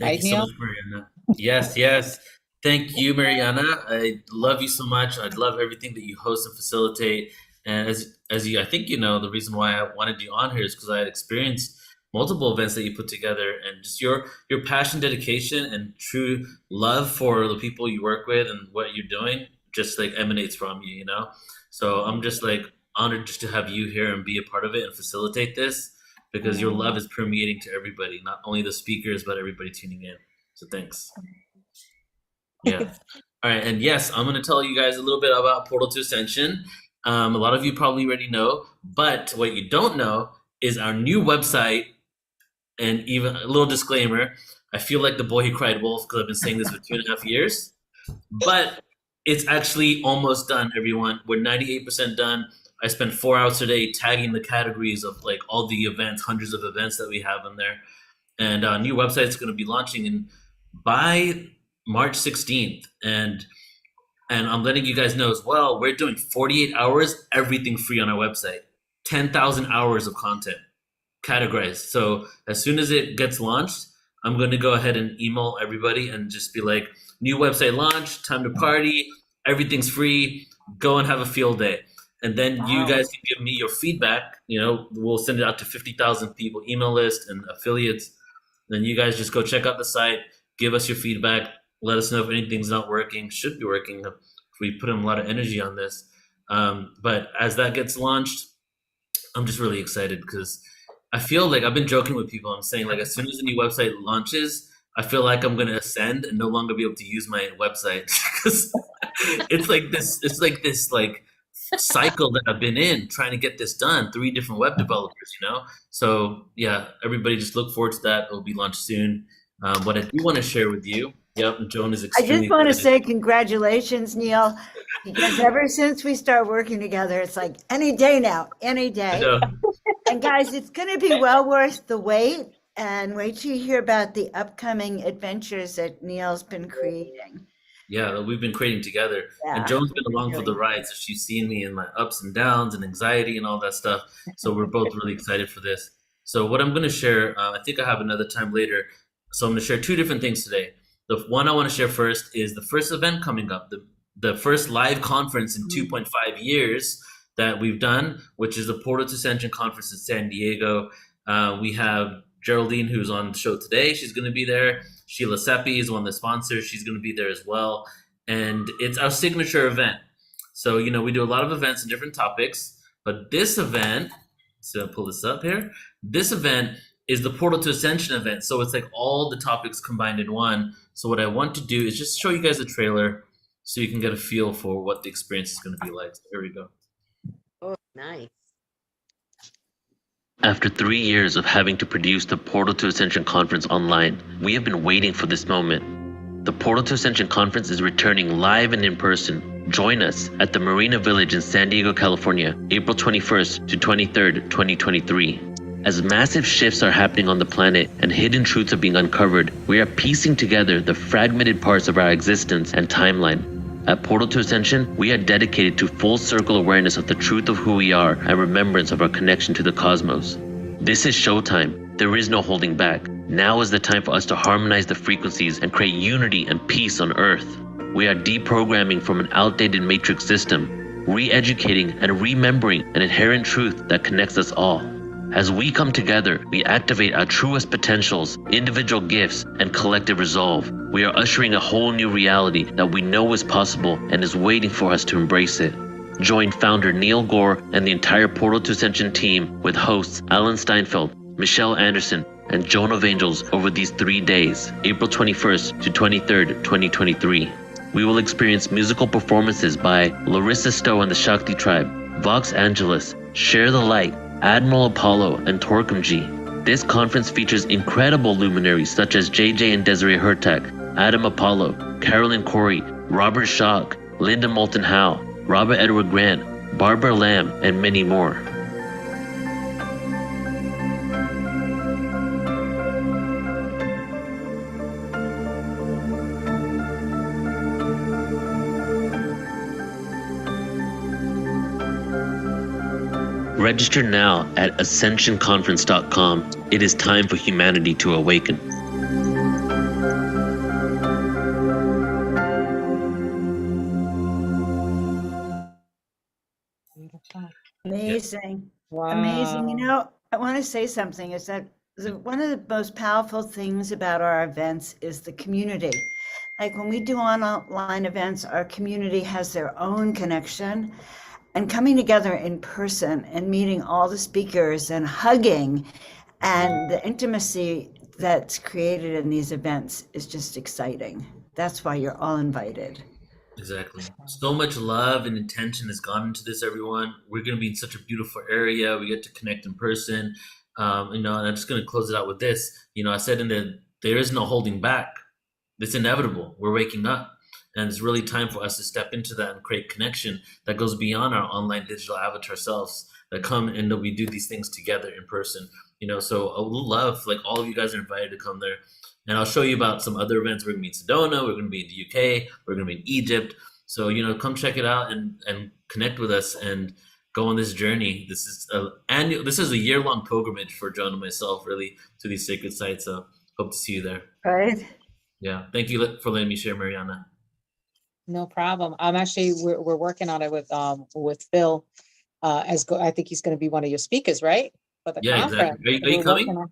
Thank Right, you so Neil? much, Mariana. Yes, yes. Thank you, Mariana. I love you so much. I love everything that you host and facilitate. And as you, I think you know, the reason why I wanted you on here is because I had experienced multiple events that you put together, and just your passion, dedication, and true love for the people you work with and what you're doing just like emanates from you. You know, so I'm just like honored just to have you here and be a part of it and facilitate this, because your love is permeating to everybody, not only the speakers, but everybody tuning in. So thanks. Yeah. All right. And yes, I'm going to tell you guys a little bit about Portal to Ascension. A lot of you probably already know, but what you don't know is our new website. And even a little disclaimer, I feel like the boy who cried wolf because I've been saying this for 2.5 years, but it's actually almost done, everyone. We're 98% done. I spent 4 hours today tagging the categories of like all the events, hundreds of events that we have in there. And a new website is going to be launching by March 16th. And I'm letting you guys know as well, we're doing 48 hours, everything free on our website, 10,000 hours of content categorized. So as soon as it gets launched, I'm going to go ahead and email everybody and just be like, new website launch, time to party, everything's free, go and have a field day. And then you guys can give me your feedback. You know, we'll send it out to 50,000 people, email list and affiliates. Then you guys just go check out the site, give us your feedback, let us know if anything's not working, should be working. We put in a lot of energy on this. But as that gets launched, I'm just really excited because I feel like I've been joking with people. I'm saying like as soon as the new website launches, I feel like I'm going to ascend and no longer be able to use my website because it's like this cycle that I've been in trying to get this done. 3 different web developers, you know? So yeah, everybody just look forward to that. It'll be launched soon. What I do want to share with you, yep, Joan is I extremely just want to excited. say congratulations, Neil, because ever since we start working together, it's like any day now, any I day. know. And guys, it's going to be well worth the wait. And wait till you hear about the upcoming adventures that Neil's been creating. Yeah, that we've been creating together. And Yeah, Joan's been along for really. the ride, so she's seen me in my ups and downs and anxiety and all that stuff. So we're both really excited for this. So what I'm going to share, I think I have another time later. So I'm going to share 2 different things today. The one I want to share first is the first event coming up, the first live conference in 2.5 years that we've done, which is the Portal to Ascension conference in San Diego. We have Geraldine, who's on the show today. She's going to be there. Sheila Seppi is one of the sponsors. She's going to be there as well. And it's our signature event. So, you know, we do a lot of events on different topics. But this event, so I'll pull this up here. This event is the Portal to Ascension event. So it's like all the topics combined in one. So what I want to do is just show you guys a trailer so you can get a feel for what the experience is going to be like. So here we go. Oh, nice. After 3 years of having to produce the Portal to Ascension conference online, we have been waiting for this moment. The Portal to Ascension conference is returning live and in person. Join us at the Marina Village in San Diego, California, April 21st to 23rd, 2023. As massive shifts are happening on the planet and hidden truths are being uncovered, we are piecing together the fragmented parts of our existence and timeline. At Portal to Ascension, we are dedicated to full circle awareness of the truth of who we are and remembrance of our connection to the cosmos. This is showtime. There is no holding back. Now is the time for us to harmonize the frequencies and create unity and peace on Earth. We are deprogramming from an outdated matrix system, re-educating and remembering an inherent truth that connects us all. As we come together, we activate our truest potentials, individual gifts, and collective resolve. We are ushering a whole new reality that we know is possible and is waiting for us to embrace it. Join founder Neil Gore and the entire Portal to Ascension team with hosts Alan Steinfeld, Michelle Anderson, and Joan of Angels over these 3 days, April 21st to 23rd, 2023. We will experience musical performances by Larissa Stowe and the Shakti Tribe, Vox Angeles, Share the Light, Admiral Apollo, and Torquemji. This conference features incredible luminaries such as JJ and Desiree Hurtak, Adam Apollo, Carolyn Corey, Robert Schock, Linda Moulton Howe, Robert Edward Grant, Barbara Lamb, and many more. Register now at ascensionconference.com. It is time for humanity to awaken. Beautiful. Amazing. Wow. Amazing. You know, I want to say something is that one of the most powerful things about our events is the community. Like when we do online events, our community has their own connection, and coming together in person and meeting all the speakers and hugging and the intimacy that's created in these events is just exciting. That's why you're all invited. Exactly. So much love and intention has gone into this, everyone. We're going to be in such a beautiful area. We get to connect in person. And I'm just going to close it out with this. I said there is no holding back. It's inevitable. We're waking up. And it's really time for us to step into that and create connection that goes beyond our online digital avatar selves that come and we do these things together in person. So I would love, like, all of you guys are invited to come there. And I'll show you about some other events. We're going to be in Sedona. We're going to be in the UK. We're going to be in Egypt. So, come check it out and connect with us and go on this journey. This is a year-long pilgrimage for John and myself, really, to these sacred sites. So hope to see you there. Right? Yeah. Thank you for letting me share, Mariana. No problem. I'm actually we're working on it with Phil. I think he's going to be one of your speakers, right? For the conference. Exactly. Are you coming?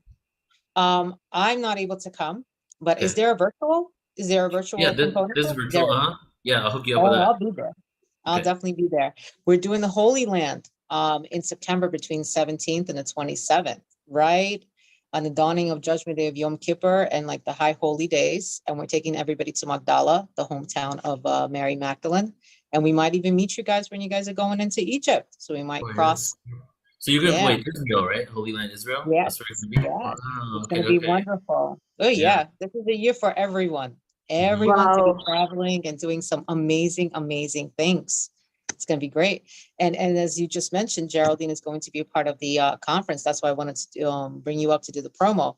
I'm not able to come, but okay. Is there a virtual component? This is virtual. Yeah, I'll hook you up with that. I'll be there. I'll definitely be there. We're doing the Holy Land in September between 17th and the 27th, right? On the dawning of Judgment Day of Yom Kippur and like the high holy days. And we're taking everybody to Magdala, the hometown of Mary Magdalene. And we might even meet you guys when you guys are going into Egypt. So we might cross. So you're going to wait Israel, right? Holy Land, Israel? Yes. It's going to be wonderful. Oh, yeah. This is a year for everyone. Everyone to be traveling and doing some amazing, amazing things. It's going to be great. And as you just mentioned, Geraldine is going to be a part of the conference. That's why I wanted to bring you up to do the promo.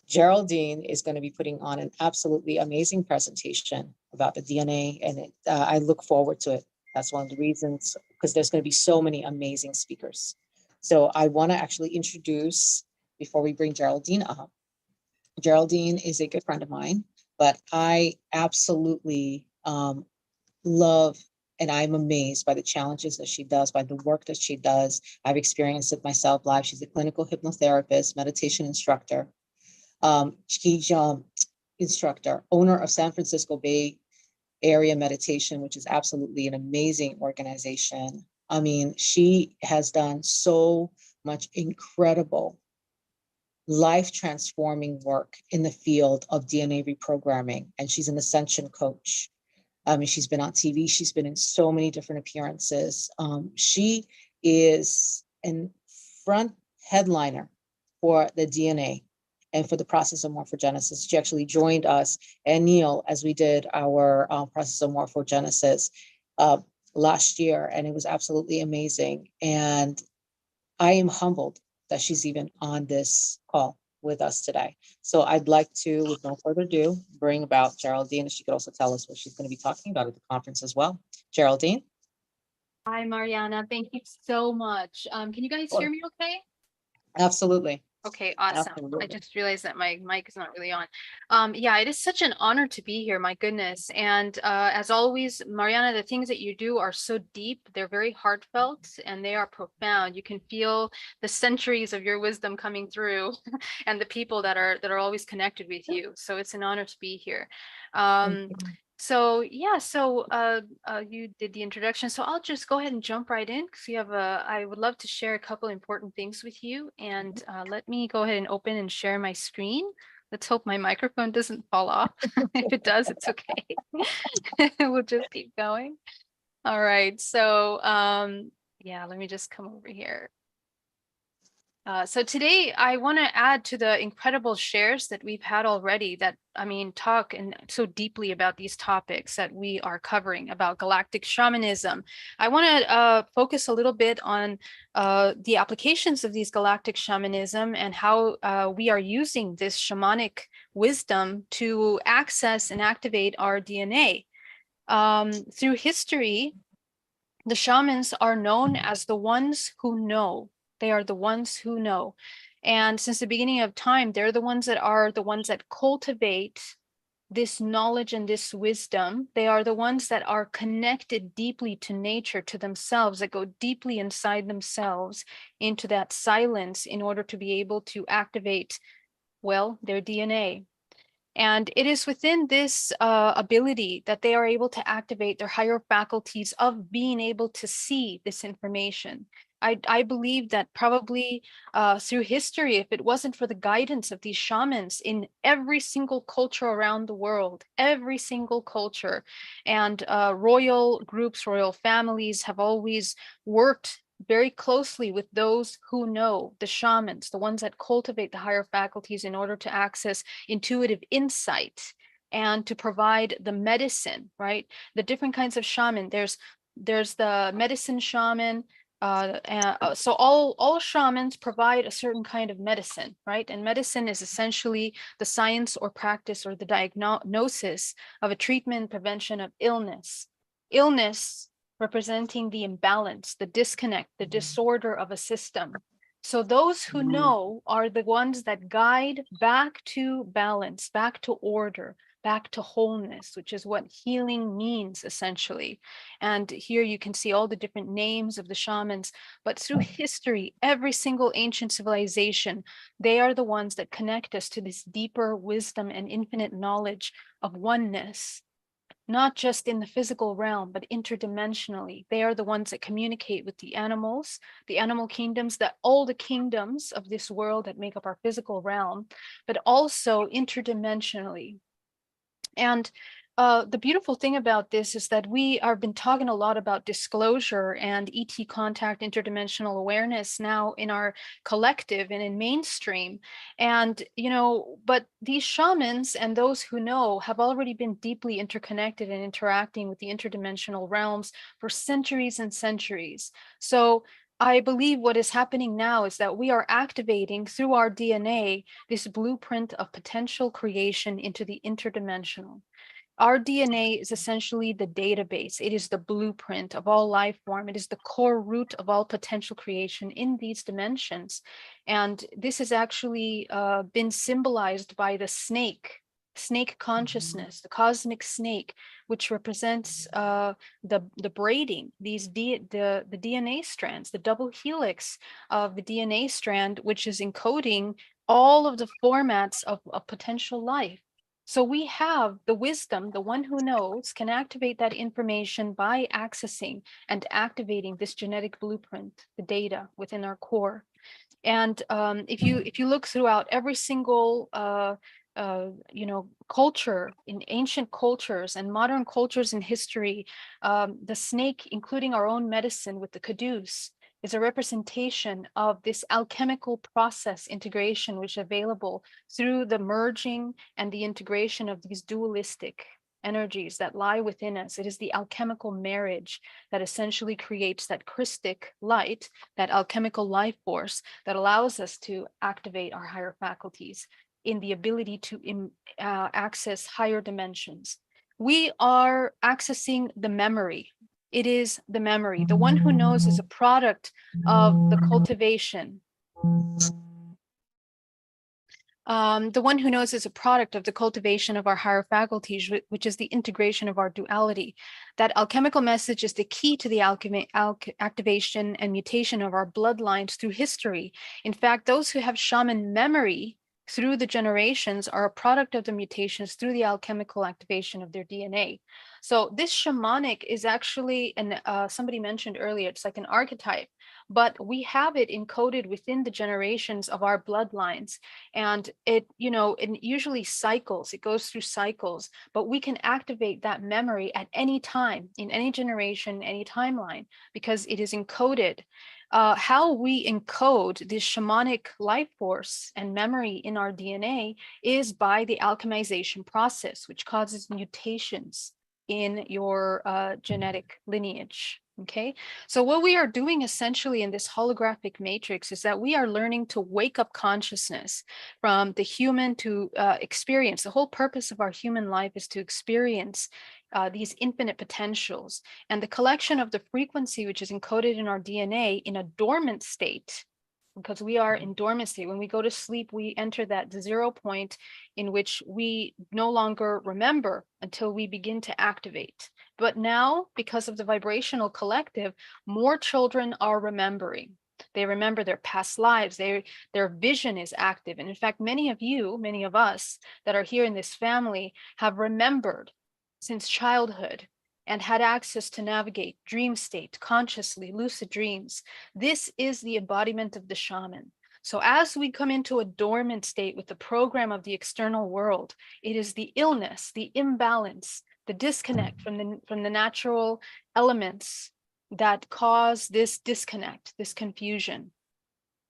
Geraldine is going to be putting on an absolutely amazing presentation about the DNA. And I look forward to it. That's one of the reasons, because there's going to be so many amazing speakers. So I want to actually introduce, before we bring Geraldine up, Geraldine is a good friend of mine, but I absolutely love and I'm amazed by the challenges that she does, by the work that she does. I've experienced it myself live. She's a clinical hypnotherapist, meditation instructor, instructor, owner of San Francisco Bay Area Meditation, which is absolutely an amazing organization. I mean, she has done so much incredible life transforming work in the field of DNA reprogramming. And she's an ascension coach. I mean, she's been on TV. She's been in so many different appearances. She is an front headliner for the DNA and for the process of morphogenesis. She actually joined us and Neil as we did our process of morphogenesis last year, and it was absolutely amazing. And I am humbled that she's even on this call with us today. So I'd like to, with no further ado, bring about Geraldine, and she could also tell us what she's going to be talking about at the conference as well. Geraldine? Hi, Mariana. Thank you so much. Can you guys hear me okay? Absolutely. Okay, awesome. I Absolutely. just realized that my mic is not really on. Yeah, it is such an honor to be here, my goodness. And as always, Mariana, the things that you do are so deep, they're very heartfelt, and they are profound. You can feel the centuries of your wisdom coming through and the people that are always connected with you. So it's an honor to be here. So yeah, you did the introduction, so I'll just go ahead and jump right in because I would love to share a couple important things with you, and let me go ahead and open and share my screen. Let's hope my microphone doesn't fall off. If it does, it's okay. We'll just keep going. All right, so yeah, let me just come over here. So today I want to add to the incredible shares that we've had already that, I mean, talk and so deeply about these topics that we are covering about galactic shamanism. I want to focus a little bit on the applications of these galactic shamanism and how we are using this shamanic wisdom to access and activate our DNA. Through history, the shamans are known as the ones who know. They are the ones who know. And since the beginning of time, they're the ones that cultivate this knowledge and this wisdom. They are the ones that are connected deeply to nature, to themselves, that go deeply inside themselves into that silence in order to be able to activate, well, their DNA. And it is within this ability that they are able to activate their higher faculties of being able to see this information. I believe that probably through history, if it wasn't for the guidance of these shamans in every single culture around the world, every single culture, and royal groups, royal families have always worked very closely with those who know, the shamans, the ones that cultivate the higher faculties in order to access intuitive insight and to provide the medicine, right? The different kinds of shaman. There's the medicine shaman. So all shamans provide a certain kind of medicine, right? And medicine is essentially the science or practice or the diagnosis of a treatment, prevention of illness. Illness representing the imbalance, the disconnect, the disorder of a system. So those who know are the ones that guide back to balance, back to order, back to wholeness, which is what healing means essentially. And here you can see all the different names of the shamans, but through history, every single ancient civilization, they are the ones that connect us to this deeper wisdom and infinite knowledge of oneness. Not just in the physical realm, but interdimensionally. They are the ones that communicate with the animals, the animal kingdoms, that all the kingdoms of this world that make up our physical realm, but also interdimensionally. And the beautiful thing about this is that we have been talking a lot about disclosure and ET contact, interdimensional awareness now in our collective and in mainstream. And, you know, but these shamans and those who know have already been deeply interconnected and interacting with the interdimensional realms for centuries and centuries. So I believe what is happening now is that we are activating through our DNA this blueprint of potential creation into the interdimensional. Our DNA is essentially the database. It is the blueprint of all life form. It is the core root of all potential creation in these dimensions. And this has actually been symbolized by the snake consciousness, the cosmic snake, which represents the braiding, the DNA strands, the double helix of the DNA strand, which is encoding all of the formats of potential life. So we have the wisdom, the one who knows can activate that information by accessing and activating this genetic blueprint, the data within our core. And if you look throughout every single culture, in ancient cultures and modern cultures in history, the snake, including our own medicine with the caduce, is a representation of this alchemical process integration, which is available through the merging and the integration of these dualistic energies that lie within us. It is the alchemical marriage that essentially creates that Christic light, that alchemical life force that allows us to activate our higher faculties in the ability to access higher dimensions. We are accessing the memory. It is the memory. The one who knows is a product of the cultivation. The one who knows is a product of the cultivation of our higher faculties, which is the integration of our duality. That alchemical message is the key to the activation and mutation of our bloodlines through history. In fact, those who have shaman memory through the generations are a product of the mutations through the alchemical activation of their DNA. So this shamanic is actually, and somebody mentioned earlier, it's like an archetype, but we have it encoded within the generations of our bloodlines. And it usually cycles, it goes through cycles, but we can activate that memory at any time, in any generation, any timeline, because it is encoded. How we encode this shamanic life force and memory in our DNA is by the alchemization process, which causes mutations in your genetic lineage. Okay, so what we are doing essentially in this holographic matrix is that we are learning to wake up consciousness from the human to experience. The whole purpose of our human life is to experience these infinite potentials, and the collection of the frequency, which is encoded in our DNA in a dormant state, because we are in dormant state. When we go to sleep, we enter that 0 point in which we no longer remember until we begin to activate. But now, because of the vibrational collective, more children are remembering. They remember their past lives. Their vision is active. And in fact, many of us that are here in this family have remembered since childhood and had access to navigate dream state, consciously, lucid dreams. This is the embodiment of the shaman. So as we come into a dormant state with the program of the external world, it is the illness, the imbalance, the disconnect from the natural elements that cause this disconnect, this confusion.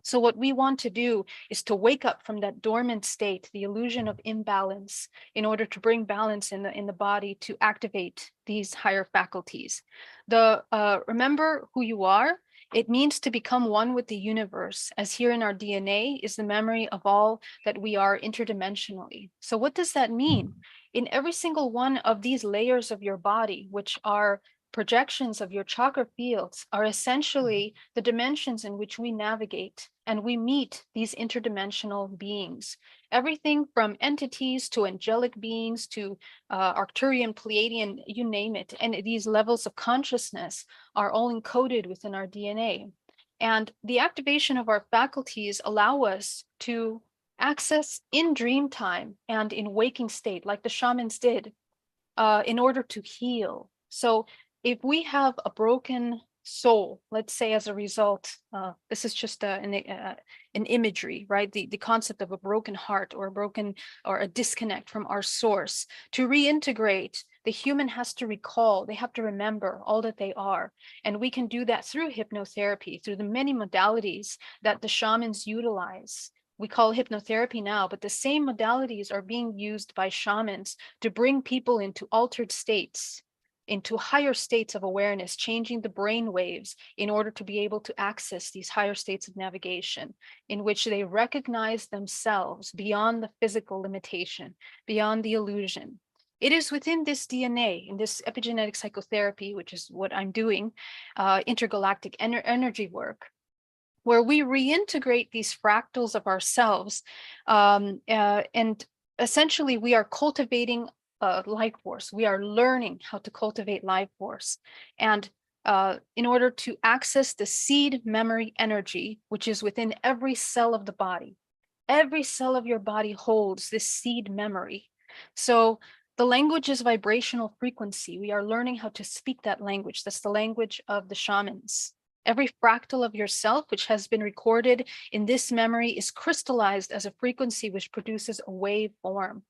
So what we want to do is to wake up from that dormant state, the illusion of imbalance, in order to bring balance in the body to activate these higher faculties. Remember who you are. It means to become one with the universe, as here in our DNA is the memory of all that we are interdimensionally. So what does that mean? In every single one of these layers of your body, which are projections of your chakra fields, are essentially the dimensions in which we navigate and we meet these interdimensional beings. Everything from entities to angelic beings to Arcturian, Pleiadian, you name it. And these levels of consciousness are all encoded within our DNA. And the activation of our faculties allow us to access in dream time and in waking state, like the shamans did, in order to heal. So if we have a broken soul, let's say as a result, this is just an imagery, right? The concept of a broken heart or a disconnect from our source. To reintegrate, the human has to recall, they have to remember all that they are. And we can do that through hypnotherapy, through the many modalities that the shamans utilize. We call hypnotherapy now, but the same modalities are being used by shamans to bring people into altered states, into higher states of awareness, changing the brain waves in order to be able to access these higher states of navigation, in which they recognize themselves beyond the physical limitation, beyond the illusion. It is within this DNA, in this epigenetic psychotherapy, which is what I'm doing, intergalactic energy work, where we reintegrate these fractals of ourselves, and essentially we are cultivating life force. We are learning how to cultivate life force. And in order to access the seed memory energy, which is within every cell of the body, every cell of your body holds this seed memory. So the language is vibrational frequency. We are learning how to speak that language. That's the language of the shamans. Every fractal of yourself, which has been recorded in this memory, is crystallized as a frequency which produces a wave form.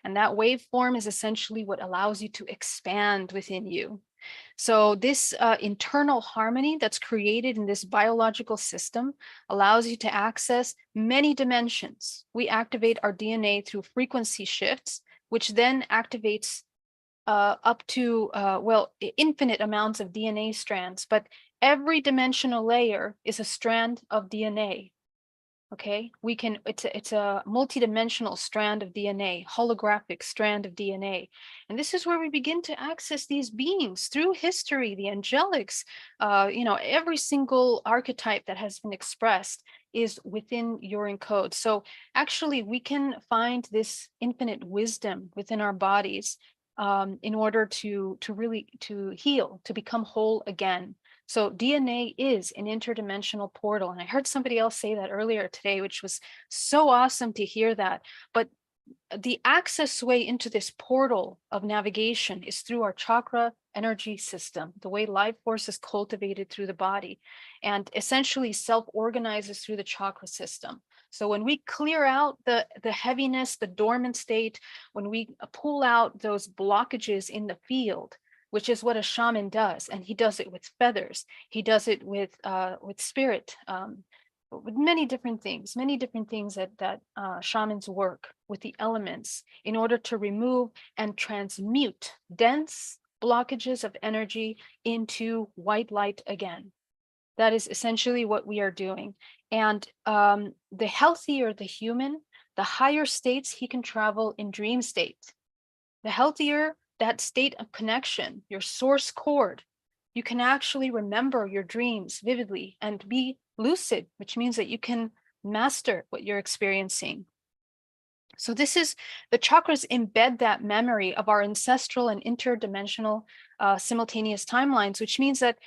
And that wave form is essentially what allows you to expand within you. So this internal harmony that's created in this biological system allows you to access many dimensions. We activate our DNA through frequency shifts, which then activates up to, infinite amounts of DNA strands, but every dimensional layer is a strand of DNA. Okay, it's a multidimensional strand of DNA, holographic strand of DNA. And this is where we begin to access these beings through history, the angelics, every single archetype that has been expressed is within your encode. So actually we can find this infinite wisdom within our bodies in order to really heal, to become whole again. So DNA is an interdimensional portal. And I heard somebody else say that earlier today, which was so awesome to hear that. But the access way into this portal of navigation is through our chakra energy system, the way life force is cultivated through the body, and essentially self-organizes through the chakra system. So when we clear out the heaviness, the dormant state, when we pull out those blockages in the field, which is what a shaman does, and he does it with feathers, he does it with spirit, with many different things that shamans work with the elements in order to remove and transmute dense blockages of energy into white light again. That is essentially what we are doing. And the healthier the human, the higher states he can travel in dream state. The healthier that state of connection, your source chord, you can actually remember your dreams vividly and be lucid, which means that you can master what you're experiencing. So this is, the chakras embed that memory of our ancestral and interdimensional simultaneous timelines, which means that,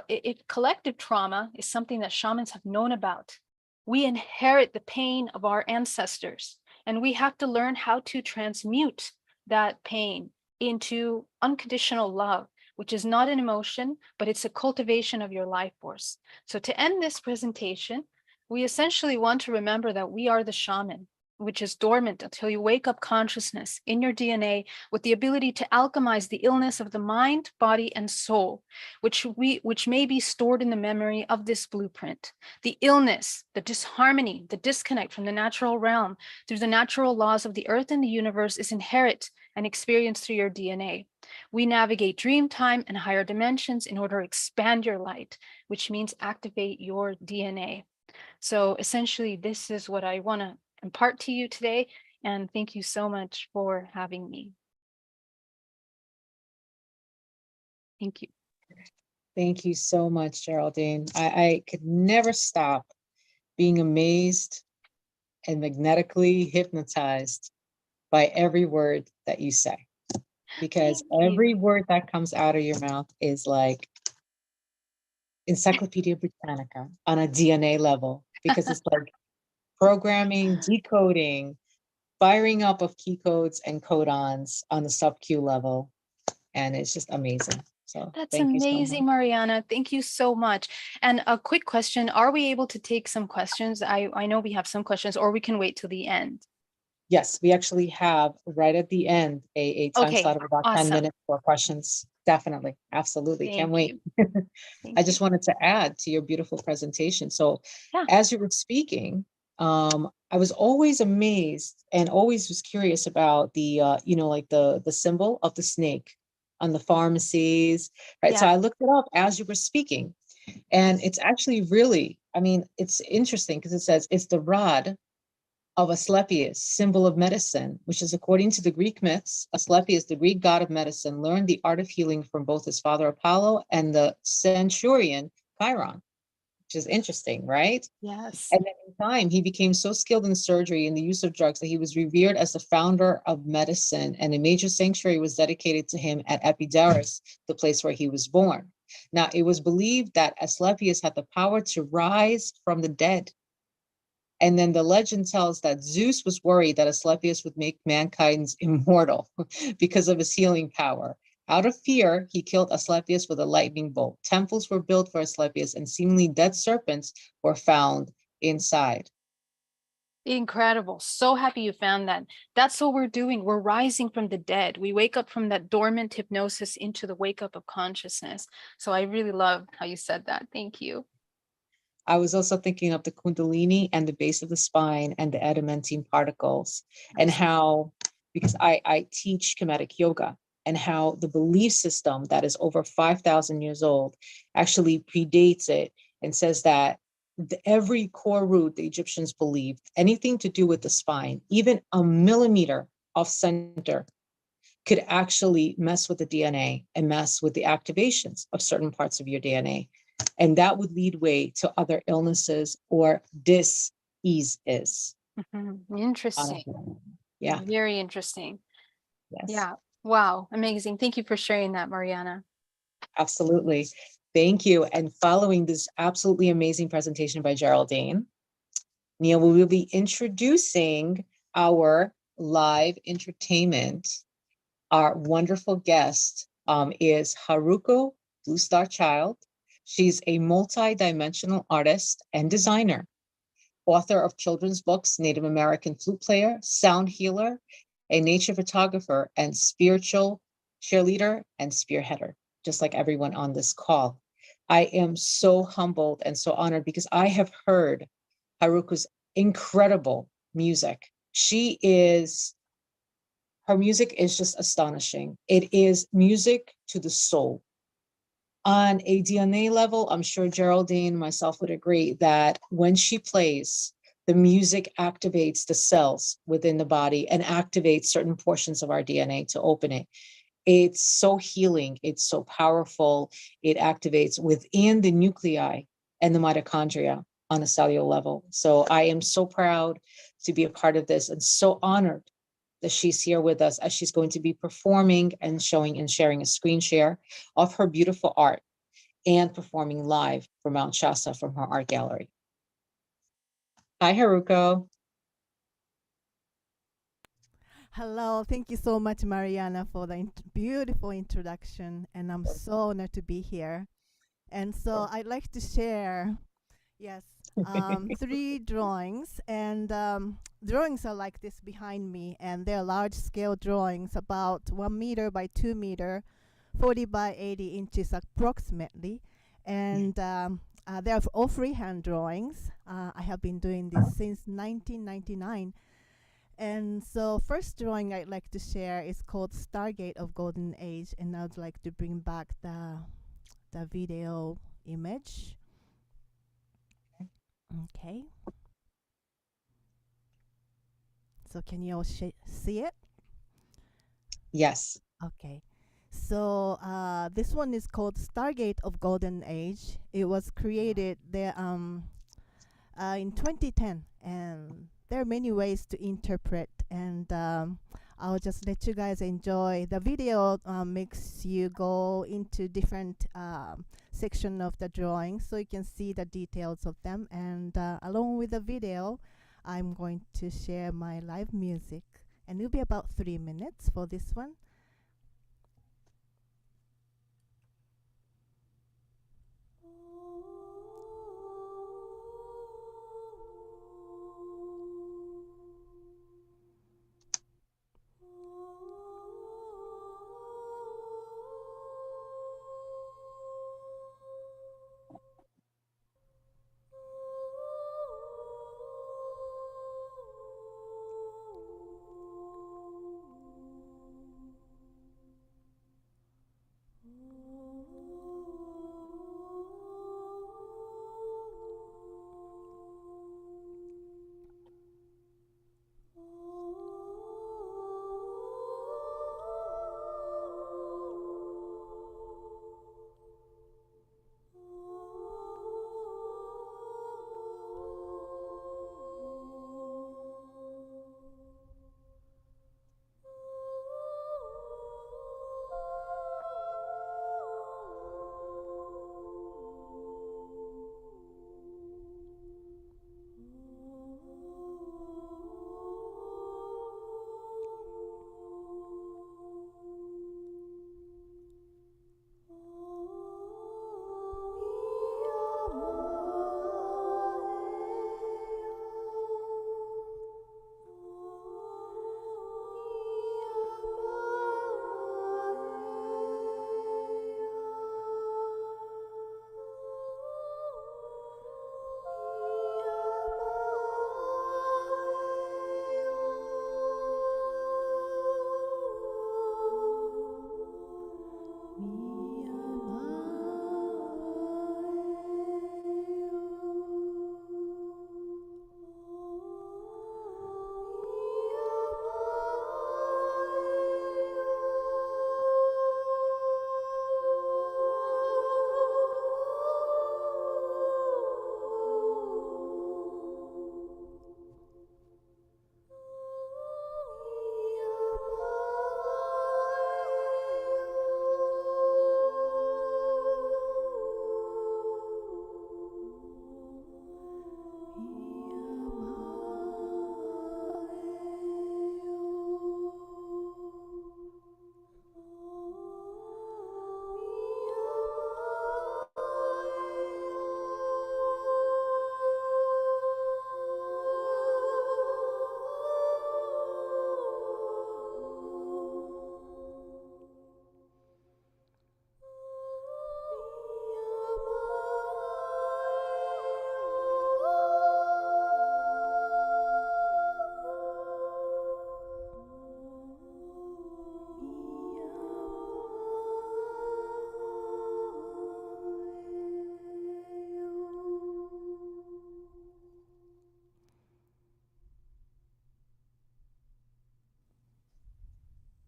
if collective trauma is something that shamans have known about, we inherit the pain of our ancestors, and we have to learn how to transmute that pain into unconditional love, which is not an emotion, but it's a cultivation of your life force. So to end this presentation, we essentially want to remember that we are the shaman, which is dormant until you wake up consciousness in your DNA with the ability to alchemize the illness of the mind, body, and soul, which may be stored in the memory of this blueprint. The illness, the disharmony, the disconnect from the natural realm through the natural laws of the earth and the universe is inherent and experienced through your DNA. We navigate dream time and higher dimensions in order to expand your light, which means activate your DNA. So essentially, this is what I want to impart to you today. And thank you so much for having me. Thank you. Thank you so much, Geraldine. I could never stop being amazed and magnetically hypnotized by every word that you say, because every word that comes out of your mouth is like Encyclopedia Britannica on a DNA level, because it's like programming, decoding, firing up of key codes and codons on the sub-Q level. And it's just amazing. So that's amazing, Mariana. Thank you so much. And a quick question, are we able to take some questions? I know we have some questions, or we can wait till the end. Yes, we actually have right at the end a time slot of about 10 minutes for questions. Definitely. Absolutely. Can't wait. I just wanted to add to your beautiful presentation. So as you were speaking, I was always amazed and always was curious about the, like the symbol of the snake on the pharmacies, right? Yeah. So I looked it up as you were speaking, and it's actually really, it's interesting because it says it's the rod of Asclepius, symbol of medicine, which is according to the Greek myths, Asclepius, the Greek god of medicine, learned the art of healing from both his father Apollo and the centurion Chiron, which is interesting, right? Yes. And then in time, he became so skilled in surgery and the use of drugs that he was revered as the founder of medicine, and a major sanctuary was dedicated to him at Epidaurus, the place where he was born. Now, it was believed that Asclepius had the power to rise from the dead And then the legend tells that Zeus was worried that Asclepius would make mankind immortal because of his healing power. Out of fear, he killed Asclepius with a lightning bolt. Temples were built for Asclepius, and seemingly dead serpents were found inside. Incredible. So happy you found that. That's what we're doing. We're rising from the dead. We wake up from that dormant hypnosis into the wake up of consciousness. So I really love how you said that. Thank you. I was also thinking of the Kundalini and the base of the spine and the adamantine particles, and how, because I teach Kemetic yoga, and how the belief system that is over 5,000 years old actually predates it, and says that every core root the Egyptians believed, anything to do with the spine, even a millimeter off center, could actually mess with the DNA and mess with the activations of certain parts of your DNA. And that would lead way to other illnesses or dis-eases. Interesting. Yeah. Very interesting. Yes. Yeah. Wow. Amazing. Thank you for sharing that, Mariana. Absolutely. Thank you. And following this absolutely amazing presentation by Geraldine, Neil, we will be introducing our live entertainment. Our wonderful guest is Haruko Blue Star Child. She's a multi-dimensional artist and designer, author of children's books, Native American flute player, sound healer, a nature photographer, and spiritual cheerleader and spearheader, just like everyone on this call. I am so humbled and so honored because I have heard Haruko's incredible music. Her music is just astonishing. It is music to the soul. On a DNA level, I'm sure Geraldine and myself would agree that when she plays, the music activates the cells within the body and activates certain portions of our DNA to open it. It's so healing. It's so powerful. It activates within the nuclei and the mitochondria on a cellular level. So I am so proud to be a part of this and so honored that she's here with us as she's going to be performing and showing and sharing a screen share of her beautiful art and performing live from Mount Shasta from her art gallery. Hi, Haruko. Hello, thank you so much, Mariana, for the beautiful introduction, and I'm so honored to be here. And so I'd like to share, yes, 3 drawings, and drawings are like this behind me, and they're large-scale drawings, about 1 meter by 2 meter, 40 by 80 inches approximately, and they're all freehand drawings. I have been doing this since 1999. And so first drawing I'd like to share is called Stargate of Golden Age, and I'd like to bring back the video image. Okay. So can you all see it? Yes. Okay. So this one is called Stargate of Golden Age. It was created there in 2010, and there are many ways to interpret, and I'll just let you guys enjoy. The video makes you go into different section of the drawing so you can see the details of them, and along with the video I'm going to share my live music, and it'll be about 3 minutes for this one.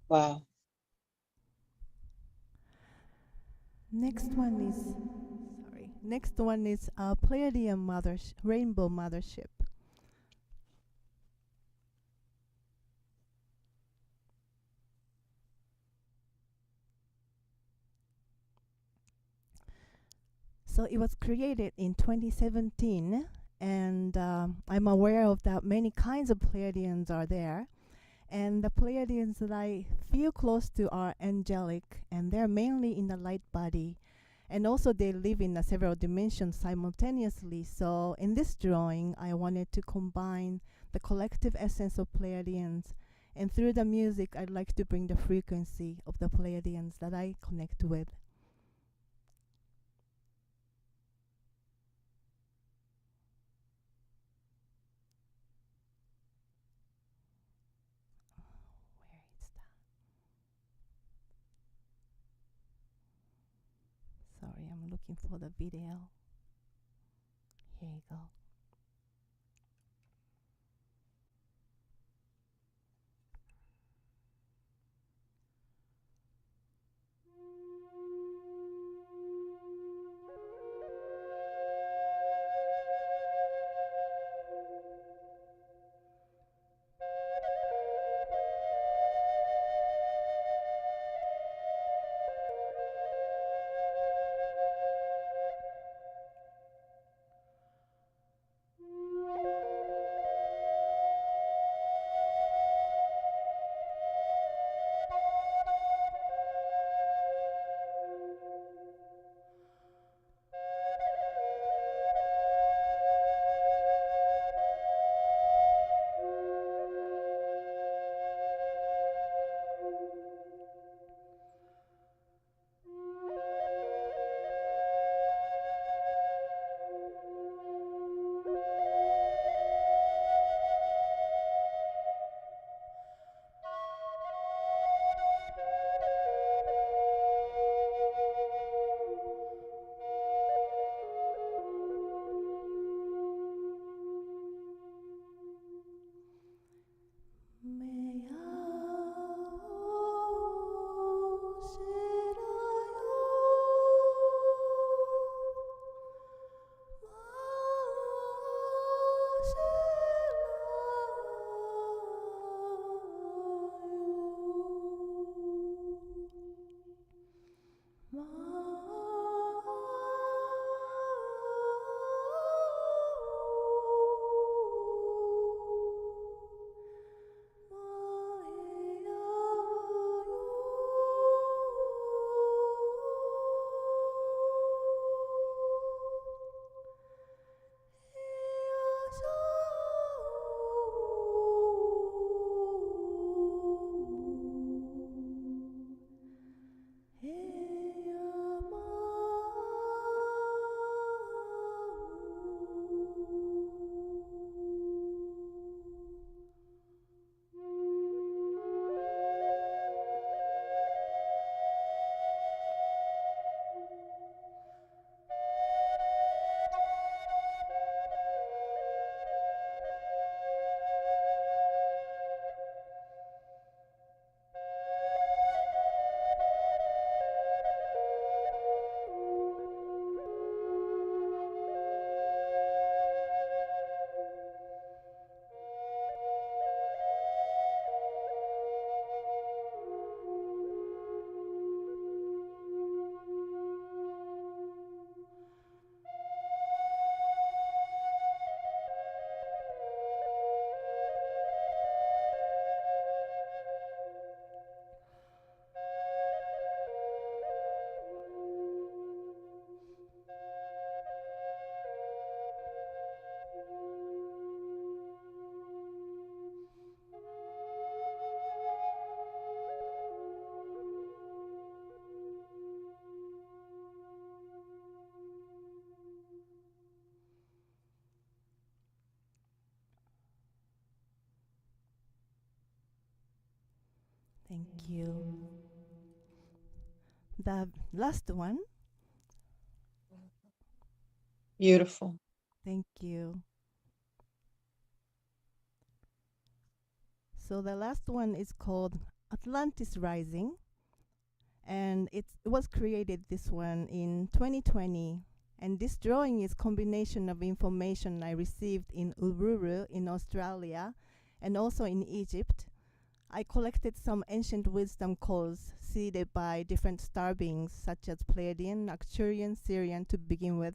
Wow. Next one is, sorry. Next one is Pleiadian Rainbow Mothership. So it was created in 2017, and I'm aware of that many kinds of Pleiadians are there. And the Pleiadians that I feel close to are angelic, and they're mainly in the light body. And also they live in several dimensions simultaneously. So in this drawing, I wanted to combine the collective essence of Pleiadians. And through the music, I'd like to bring the frequency of the Pleiadians that I connect with. Where is that? Sorry, I'm looking for the video. Here you go. Thank you. The last one. Beautiful. Thank you. So the last one is called Atlantis Rising, and it was created, this one, in 2020. And this drawing is combination of information I received in Uluru in Australia and also in Egypt. I collected some ancient wisdom codes seeded by different star beings such as Pleiadian, Arcturian, Sirian to begin with.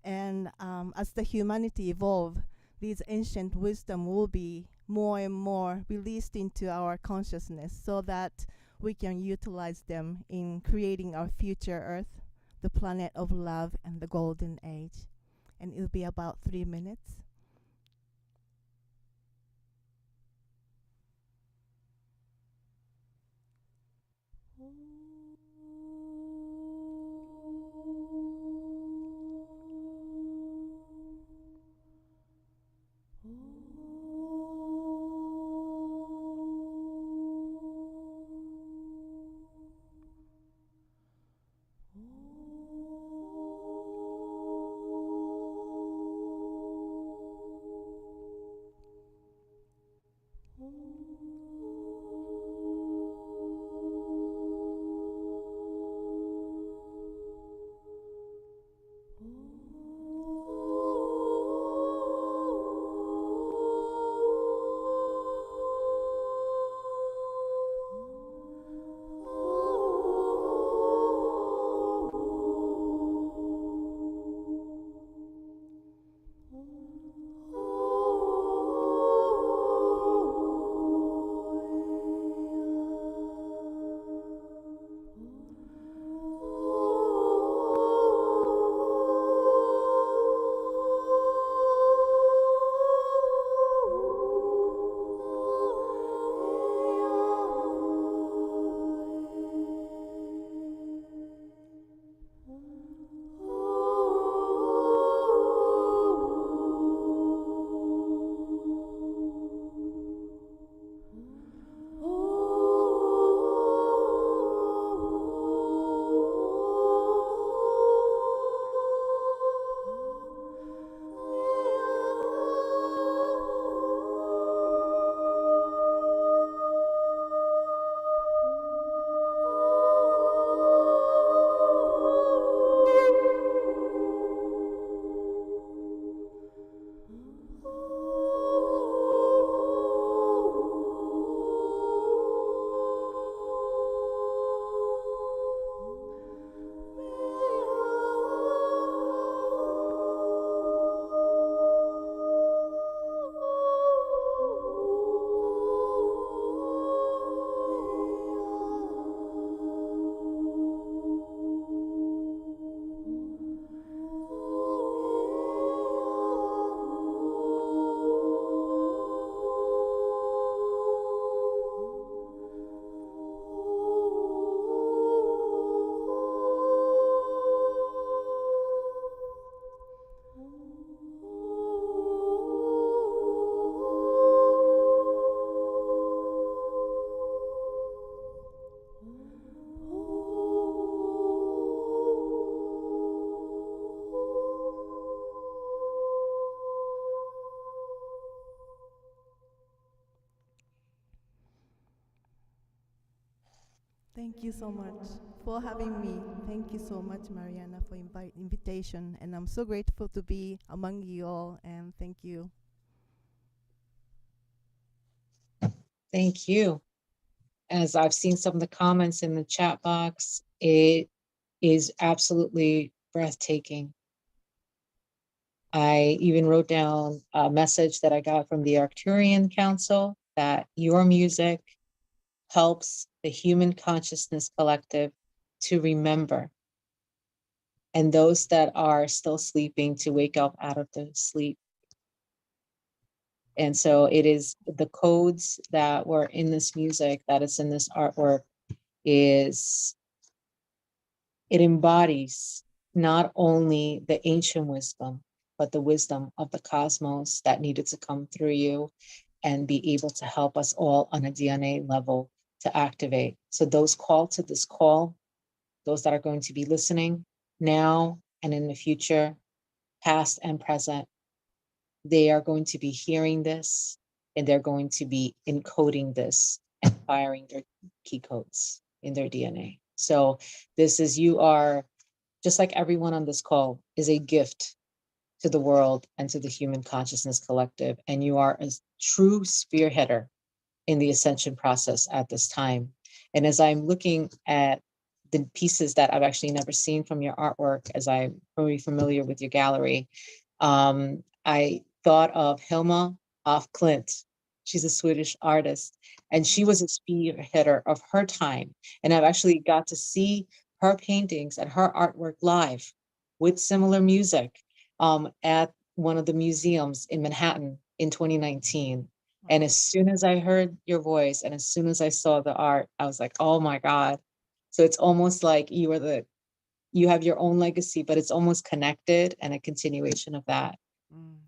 And as the humanity evolve, these ancient wisdom will be more and more released into our consciousness so that we can utilize them in creating our future Earth, the planet of love and the golden age. And it'll be about 3 minutes. Thank you so much for having me. Thank you so much, Mariana, for invitation. And I'm so grateful to be among you all. And thank you. Thank you. As I've seen some of the comments in the chat box, it is absolutely breathtaking. I even wrote down a message that I got from the Arcturian Council that your music helps the human consciousness collective to remember, and those that are still sleeping to wake up out of the sleep. And so it is the codes that were in this music, that is in this artwork, is it embodies not only the ancient wisdom, but the wisdom of the cosmos that needed to come through you and be able to help us all on a DNA level to activate. So those called to this call, those that are going to be listening now and in the future, past and present, they are going to be hearing this and they're going to be encoding this and firing their key codes in their DNA. So this is, you are, just like everyone on this call, is a gift to the world and to the human consciousness collective. And you are a true spearheader in the ascension process at this time. And as I'm looking at the pieces that I've actually never seen from your artwork, as I'm very familiar with your gallery, I thought of Hilma af Klint. She's a Swedish artist, and she was a spearheader of her time. And I've actually got to see her paintings and her artwork live with similar music at one of the museums in Manhattan in 2019. And as soon as I heard your voice and as soon as I saw the art, I was like, oh my God. So it's almost like you have your own legacy, but it's almost connected and a continuation of that.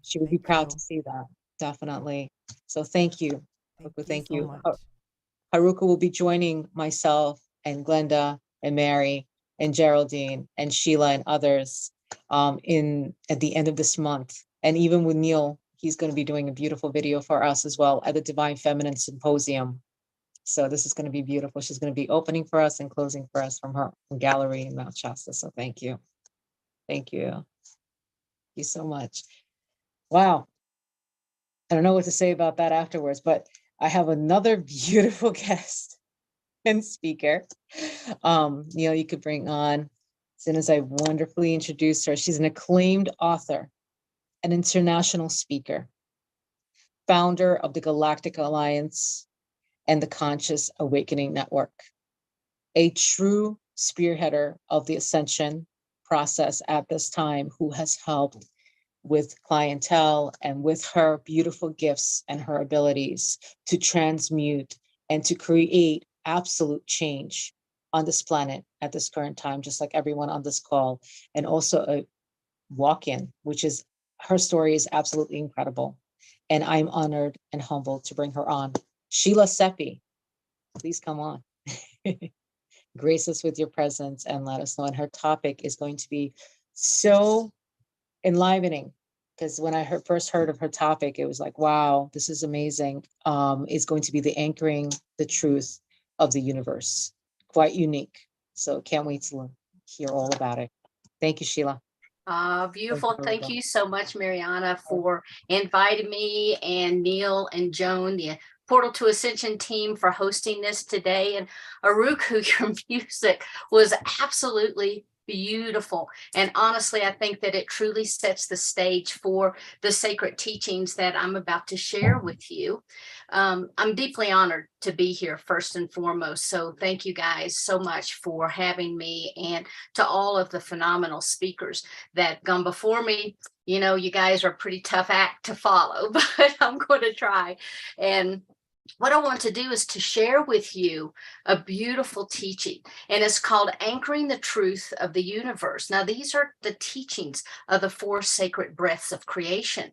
She would be proud to see that, definitely. So thank you. Thank you. So much. Haruko will be joining myself and Glenda and Mary and Geraldine and Sheila and others at the end of this month. And even with Neil, he's going to be doing a beautiful video for us as well at the Divine Feminine Symposium. So this is going to be beautiful. She's going to be opening for us and closing for us from her gallery in Mount Shasta. So thank you. Thank you. Thank you so much. Wow. I don't know what to say about that afterwards, but I have another beautiful guest and speaker. Neil, you could bring on, as soon as I wonderfully introduced her. She's an acclaimed author, an international speaker, founder of the Galactic Alliance and the Conscious Awakening Network, a true spearheader of the ascension process at this time, who has helped with clientele and with her beautiful gifts and her abilities to transmute and to create absolute change on this planet at this current time, just like everyone on this call, and also a walk-in, which is, her story is absolutely incredible. And I'm honored and humbled to bring her on. Sheila Seppi, please come on. Grace us with your presence and let us know. And her topic is going to be so enlivening, because when I first heard of her topic, it was like, wow, this is amazing. It's going to be the anchoring the truth of the universe. Quite unique. So can't wait to hear all about it. Thank you, Sheila. Beautiful. Thank you so much, Mariana, for inviting me, and Neil and Joan, the Portal to Ascension team, for hosting this today. And Haruko, your music was absolutely beautiful. And honestly, I think that it truly sets the stage for the sacred teachings that I'm about to share with you. I'm deeply honored to be here, first and foremost. So thank you guys so much for having me, and to all of the phenomenal speakers that gone before me. You know, you guys are a pretty tough act to follow, but I'm going to try. And what I want to do is to share with you a beautiful teaching, and it's called Anchoring the Truth of the Universe. Now, these are the teachings of the 4 sacred breaths of creation.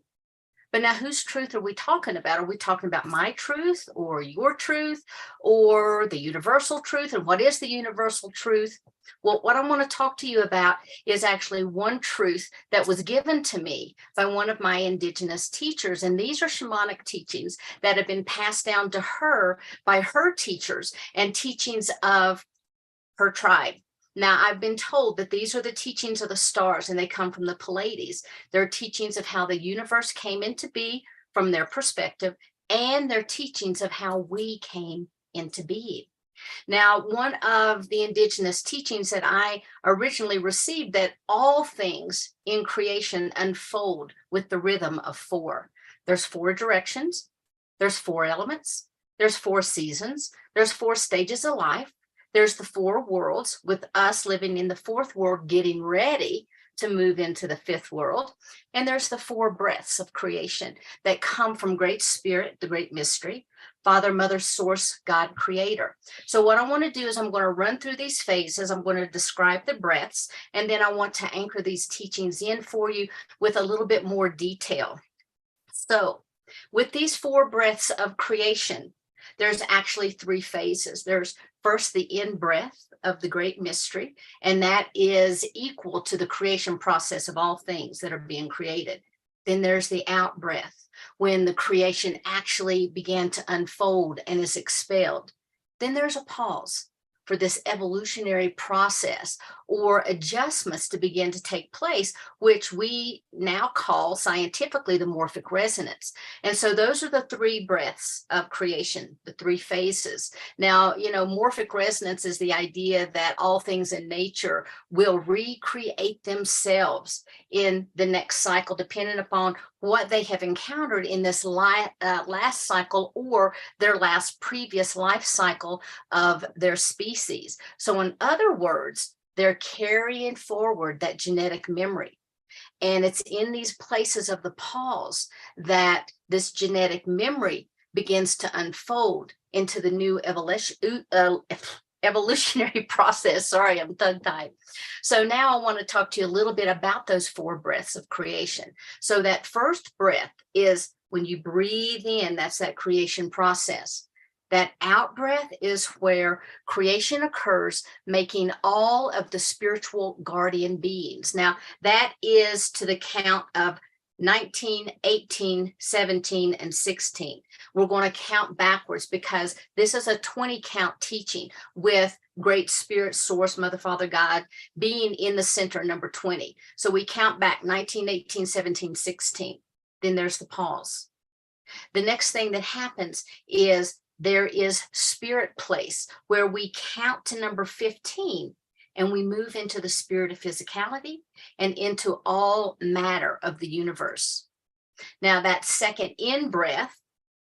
But now, whose truth are we talking about? Are we talking about my truth or your truth or the universal truth? And what is the universal truth? Well, what I want to talk to you about is actually one truth that was given to me by one of my indigenous teachers. And these are shamanic teachings that have been passed down to her by her teachers and teachings of her tribe. Now, I've been told that these are the teachings of the stars, and they come from the Pleiades. They're teachings of how the universe came into being from their perspective, and they're teachings of how we came into being. Now, one of the indigenous teachings that I originally received, that all things in creation unfold with the rhythm of 4. There's 4 directions, there's 4 elements, there's 4 seasons, there's 4 stages of life. There's the 4 worlds, with us living in the 4th world, getting ready to move into the 5th world. And there's the 4 breaths of creation that come from Great Spirit, the Great Mystery, Father, Mother, Source, God, Creator. So what I want to do is I'm going to run through these phases. I'm going to describe the breaths, and then I want to anchor these teachings in for you with a little bit more detail. So with these 4 breaths of creation, there's actually 3 phases. There's first the in breath of the Great Mystery, and that is equal to the creation process of all things that are being created. Then there's the out breath, when the creation actually began to unfold and is expelled. Then there's a pause for this evolutionary process or adjustments to begin to take place, which we now call scientifically the morphic resonance. And so those are the three breaths of creation, the three phases. Now, morphic resonance is the idea that all things in nature will recreate themselves in the next cycle, depending upon what they have encountered in this last cycle or their last previous life cycle of their species. So in other words, they're carrying forward that genetic memory. And it's in these places of the pause that this genetic memory begins to unfold into the new evolutionary process. Sorry, I'm tongue-tied. So now I want to talk to you a little bit about those 4 breaths of creation. So that first breath is when you breathe in, that's that creation process. That out breath is where creation occurs, making all of the spiritual guardian beings. Now, that is to the count of 19, 18, 17, and 16. We're going to count backwards because this is a 20 count teaching with Great Spirit Source, Mother, Father, God being in the center, number 20. So we count back 19, 18, 17, 16. Then there's the pause. The next thing that happens is there is spirit place where we count to number 15 and we move into the spirit of physicality and into all matter of the universe. Now that second in breath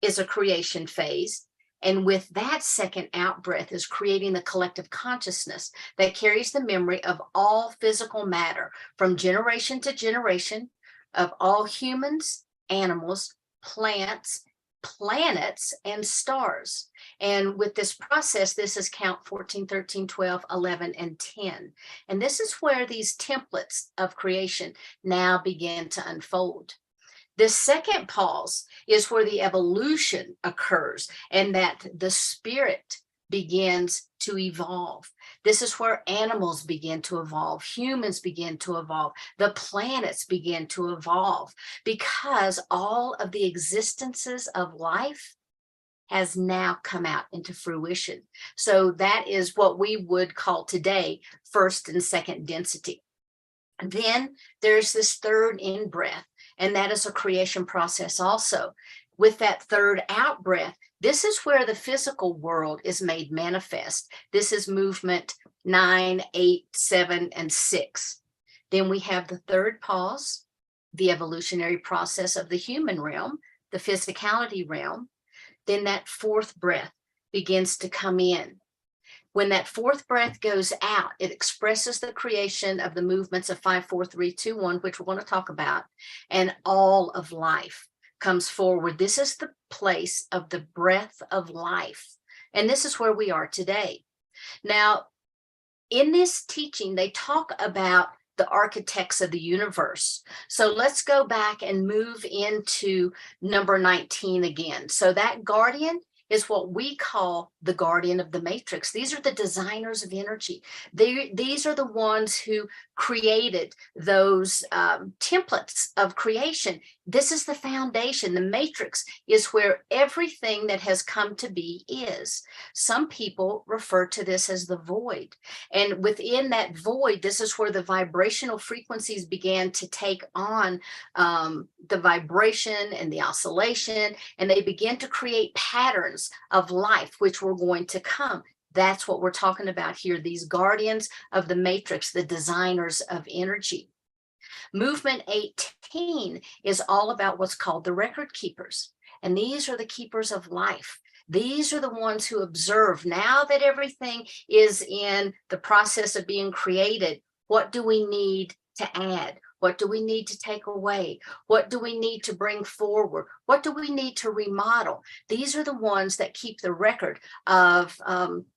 is a creation phase. And with that second out breath is creating the collective consciousness that carries the memory of all physical matter from generation to generation of all humans, animals, plants, planets, and stars. And with this process, this is count 14, 13, 12, 11, and 10. And this is where these templates of creation now begin to unfold. This second pause is where the evolution occurs and that the spirit begins to evolve. This is where animals begin to evolve, humans begin to evolve, the planets begin to evolve, because all of the existences of life has now come out into fruition. So that is what we would call today first and second density. Then there's this third in breath, and that is a creation process also. With that third out breath, this is where the physical world is made manifest. This is movement 9, 8, 7, and 6. Then we have the third pause, the evolutionary process of the human realm, the physicality realm. Then that fourth breath begins to come in. When that fourth breath goes out, it expresses the creation of the movements of 5, 4, 3, 2, 1, which we're going to talk about, and all of life comes forward. This is the place of the breath of life. And this is where we are today. Now, in this teaching, they talk about the architects of the universe. So let's go back and move into number 19 again. So that guardian is what we call the guardian of the matrix. These are the designers of energy. These are the ones who created those templates of creation. This is the foundation. The matrix is where everything that has come to be is. Some people refer to this as the void. And within that void, this is where the vibrational frequencies began to take on the vibration and the oscillation, and they began to create patterns of life, which were going to come. That's what we're talking about here, these guardians of the matrix, the designers of energy. Movement 18 is all about what's called the record keepers. And these are the keepers of life. These are the ones who observe, now that everything is in the process of being created, what do we need to add? What do we need to take away? What do we need to bring forward? What do we need to remodel? These are the ones that keep the record of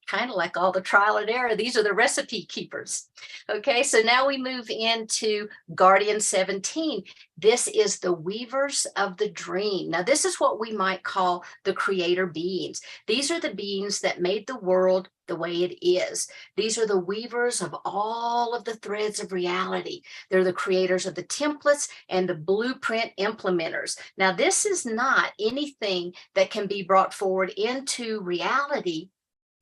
kind of like all the trial and error. These are the recipe keepers. Okay, so now we move into Guardian 17. This is the weavers of the dream. Now, this is what we might call the creator beings. These are the beings that made the world the way it is. These are the weavers of all of the threads of reality. They're the creators of the templates and the blueprint implementers. Now, this is not anything that can be brought forward into reality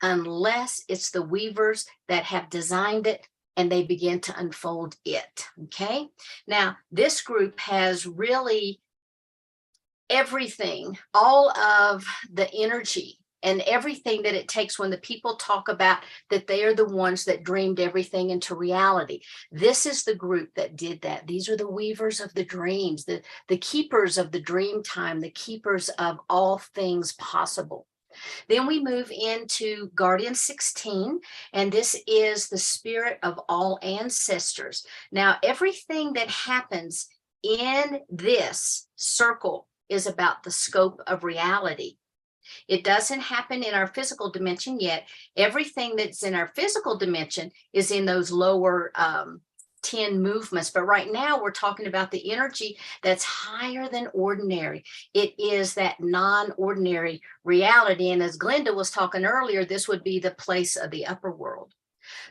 unless it's the weavers that have designed it and they begin to unfold it. Okay. Now, this group has really everything, all of the energy and everything that it takes when the people talk about that they are the ones that dreamed everything into reality. This is the group that did that. These are the weavers of the dreams, the keepers of the dream time, the keepers of all things possible. Then we move into Guardian 16, and this is the spirit of all ancestors. Now, everything that happens in this circle is about the scope of reality. It doesn't happen in our physical dimension yet. Everything that's in our physical dimension is in those lower 10 movements. But right now we're talking about the energy that's higher than ordinary. It is that non-ordinary reality. And as Glenda was talking earlier, this would be the place of the upper world.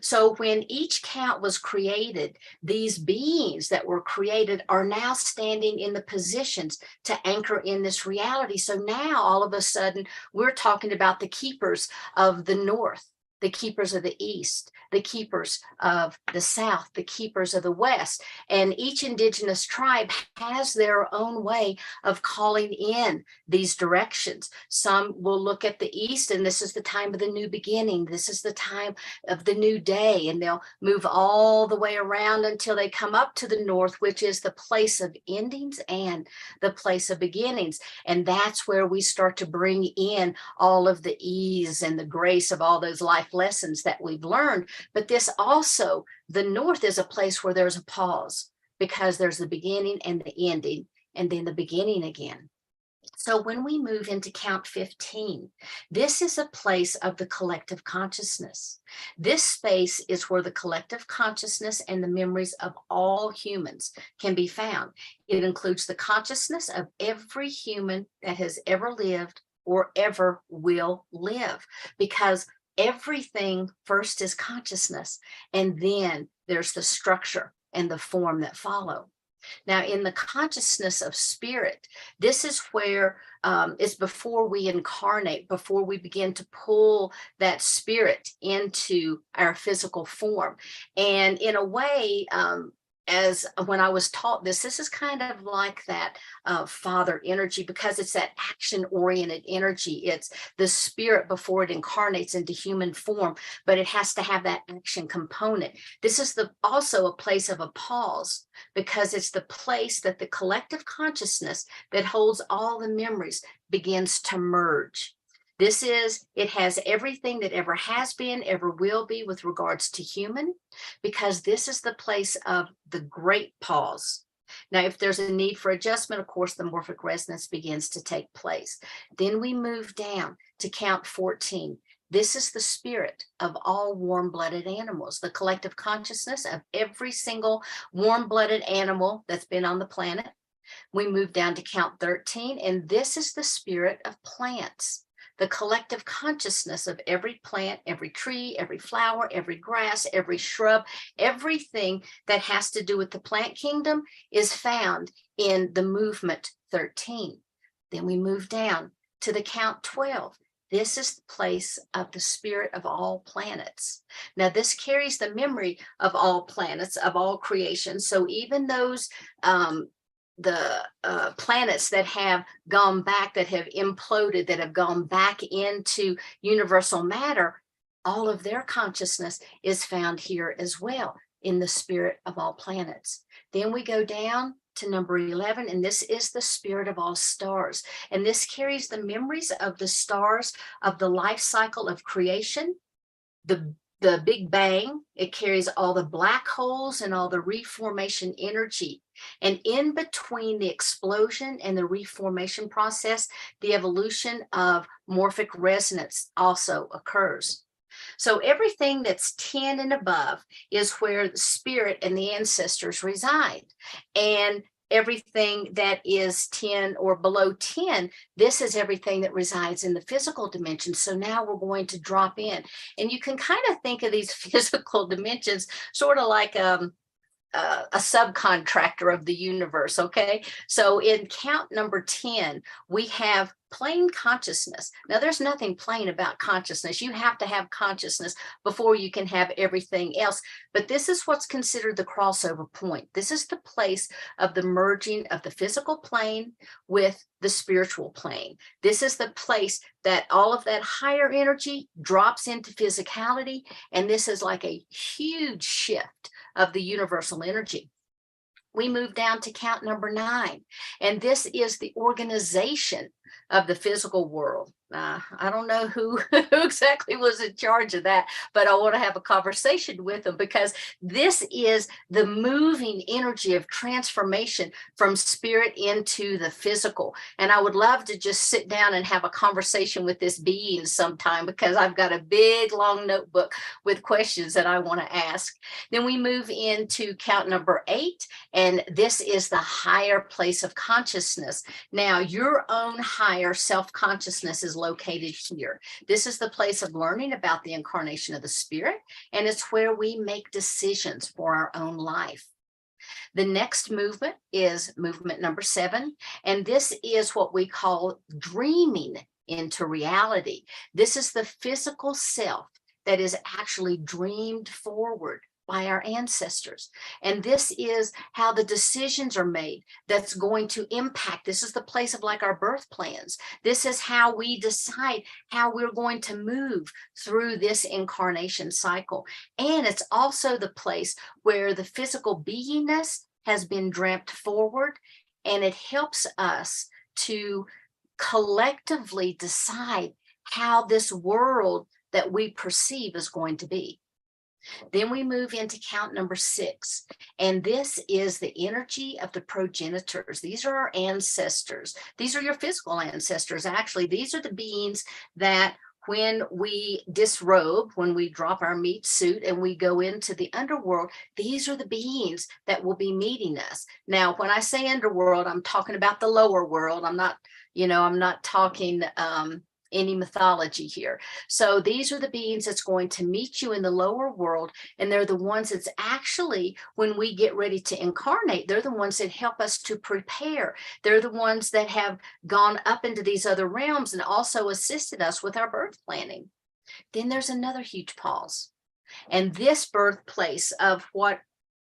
So when each count was created, these beings that were created are now standing in the positions to anchor in this reality. So now all of a sudden, we're talking about the keepers of the north, the keepers of the east, the keepers of the south, the keepers of the west. And each indigenous tribe has their own way of calling in these directions. Some will look at the east, and this is the time of the new beginning. This is the time of the new day. And they'll move all the way around until they come up to the north, which is the place of endings and the place of beginnings. And that's where we start to bring in all of the ease and the grace of all those life lessons that we've learned. But this also, the north is a place where there's a pause, because there's the beginning and the ending, and then the beginning again. So when we move into count 15, this is a place of the collective consciousness. This space is where the collective consciousness and the memories of all humans can be found. It includes the consciousness of every human that has ever lived or ever will live, because everything first is consciousness, and then there's the structure and the form that follow. Now, in the consciousness of spirit, this is where it's before we incarnate, before we begin to pull that spirit into our physical form. And in a way, as when I was taught this is kind of like that father energy, because it's that action-oriented energy. It's the spirit before it incarnates into human form, but it has to have that action component. This is also a place of a pause, because it's the place that the collective consciousness that holds all the memories begins to merge. It has everything that ever has been, ever will be with regards to human, because this is the place of the great pause. Now, if there's a need for adjustment, of course, the morphic resonance begins to take place. Then we move down to count 14. This is the spirit of all warm-blooded animals, the collective consciousness of every single warm-blooded animal that's been on the planet. We move down to count 13, and this is the spirit of plants, the collective consciousness of every plant, every tree, every flower, every grass, every shrub, everything that has to do with the plant kingdom is found in the movement 13. Then we move down to the count 12. This is the place of the spirit of all planets. Now, this carries the memory of all planets, of all creation. So even those planets that have gone back, that have imploded, that have gone back into universal matter, all of their consciousness is found here as well in the spirit of all planets. Then we go down to number 11, and this is the spirit of all stars. And this carries the memories of the stars of the life cycle of creation, the Big Bang. It carries all the black holes and all the reformation energy. And in between the explosion and the reformation process, the evolution of morphic resonance also occurs. So everything that's 10 and above is where the spirit and the ancestors reside. And everything that is 10 or below 10, this is everything that resides in the physical dimension. So now we're going to drop in. And you can kind of think of these physical dimensions sort of like a subcontractor of the universe, okay? So in count number 10, we have plain consciousness. Now, there's nothing plain about consciousness. You have to have consciousness before you can have everything else. But this is what's considered the crossover point. This is the place of the merging of the physical plane with the spiritual plane. This is the place that all of that higher energy drops into physicality. And this is like a huge shift of the universal energy. We move down to count number 9, and this is the organization of the physical world. I don't know who exactly was in charge of that, but I want to have a conversation with them, because this is the moving energy of transformation from spirit into the physical. And I would love to just sit down and have a conversation with this being sometime, because I've got a big long notebook with questions that I want to ask. Then we move into count number 8, and this is the higher place of consciousness. Now, your own higher self-consciousness is located here. This is the place of learning about the incarnation of the spirit, and it's where we make decisions for our own life. The next movement is movement number 7, and this is what we call dreaming into reality. This is the physical self that is actually dreamed forward by our ancestors. And this is how the decisions are made that's going to impact. This is the place of like our birth plans. This is how we decide how we're going to move through this incarnation cycle. And it's also the place where the physical beingness has been dreamt forward, and it helps us to collectively decide how this world that we perceive is going to be. Then we move into count number 6, and this is the energy of the progenitors. These are our ancestors. These are your physical ancestors. Actually, these are the beings that when we disrobe, when we drop our meat suit and we go into the underworld, these are the beings that will be meeting us. Now, when I say underworld, I'm talking about the lower world. I'm not talking any mythology here. So these are the beings that's going to meet you in the lower world, and they're the ones that's actually, when we get ready to incarnate, they're the ones that help us to prepare. They're the ones that have gone up into these other realms and also assisted us with our birth planning. Then there's another huge pause, and this birthplace of what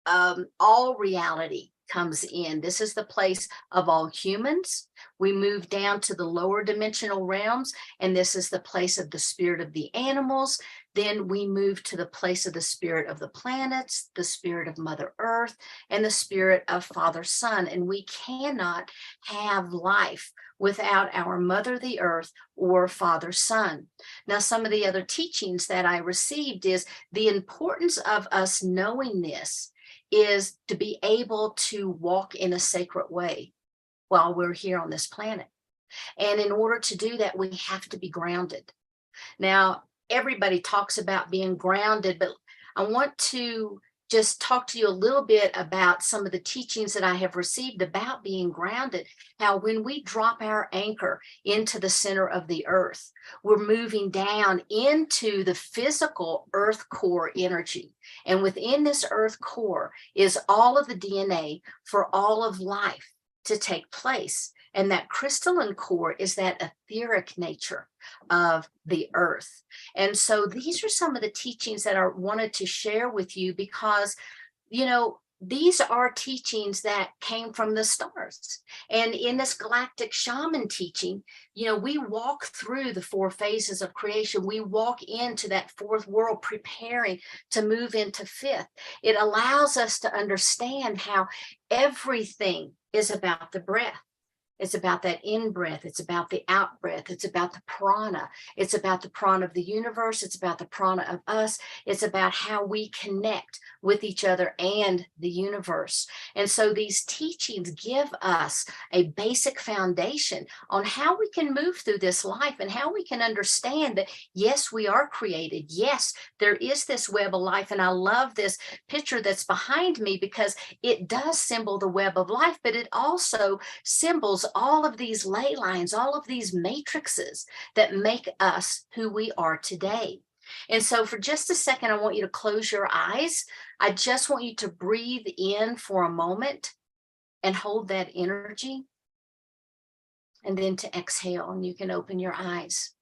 all reality comes in. This is the place of all humans. We move down to the lower dimensional realms, and this is the place of the spirit of the animals. Then we move to the place of the spirit of the planets, the spirit of Mother Earth, and the spirit of Father Sun. And we cannot have life without our Mother the Earth or Father Sun. Now, some of the other teachings that I received is the importance of us knowing this is to be able to walk in a sacred way while we're here on this planet. And in order to do that, we have to be grounded. Now, everybody talks about being grounded, but I want to just talk to you a little bit about some of the teachings that I have received about being grounded, how when we drop our anchor into the center of the earth, we're moving down into the physical earth core energy. And within this earth core is all of the DNA for all of life to take place. And that crystalline core is that etheric nature of the earth. And so these are some of the teachings that I wanted to share with you, because, these are teachings that came from the stars. And in this Galactic Shaman teaching, we walk through the 4 phases of creation. We walk into that 4th world, preparing to move into 5th. It allows us to understand how everything is about the breath. It's about that in-breath. It's about the out-breath. It's about the prana. It's about the prana of the universe. It's about the prana of us. It's about how we connect with each other and the universe. And so these teachings give us a basic foundation on how we can move through this life and how we can understand that, yes, we are created. Yes, there is this web of life. And I love this picture that's behind me, because it does symbol the web of life, but it also symbols all of these ley lines, all of these matrices that make us who we are today. And so for just a second, I want you to close your eyes. I just want you to breathe in for a moment and hold that energy. and then to exhale, and you can open your eyes.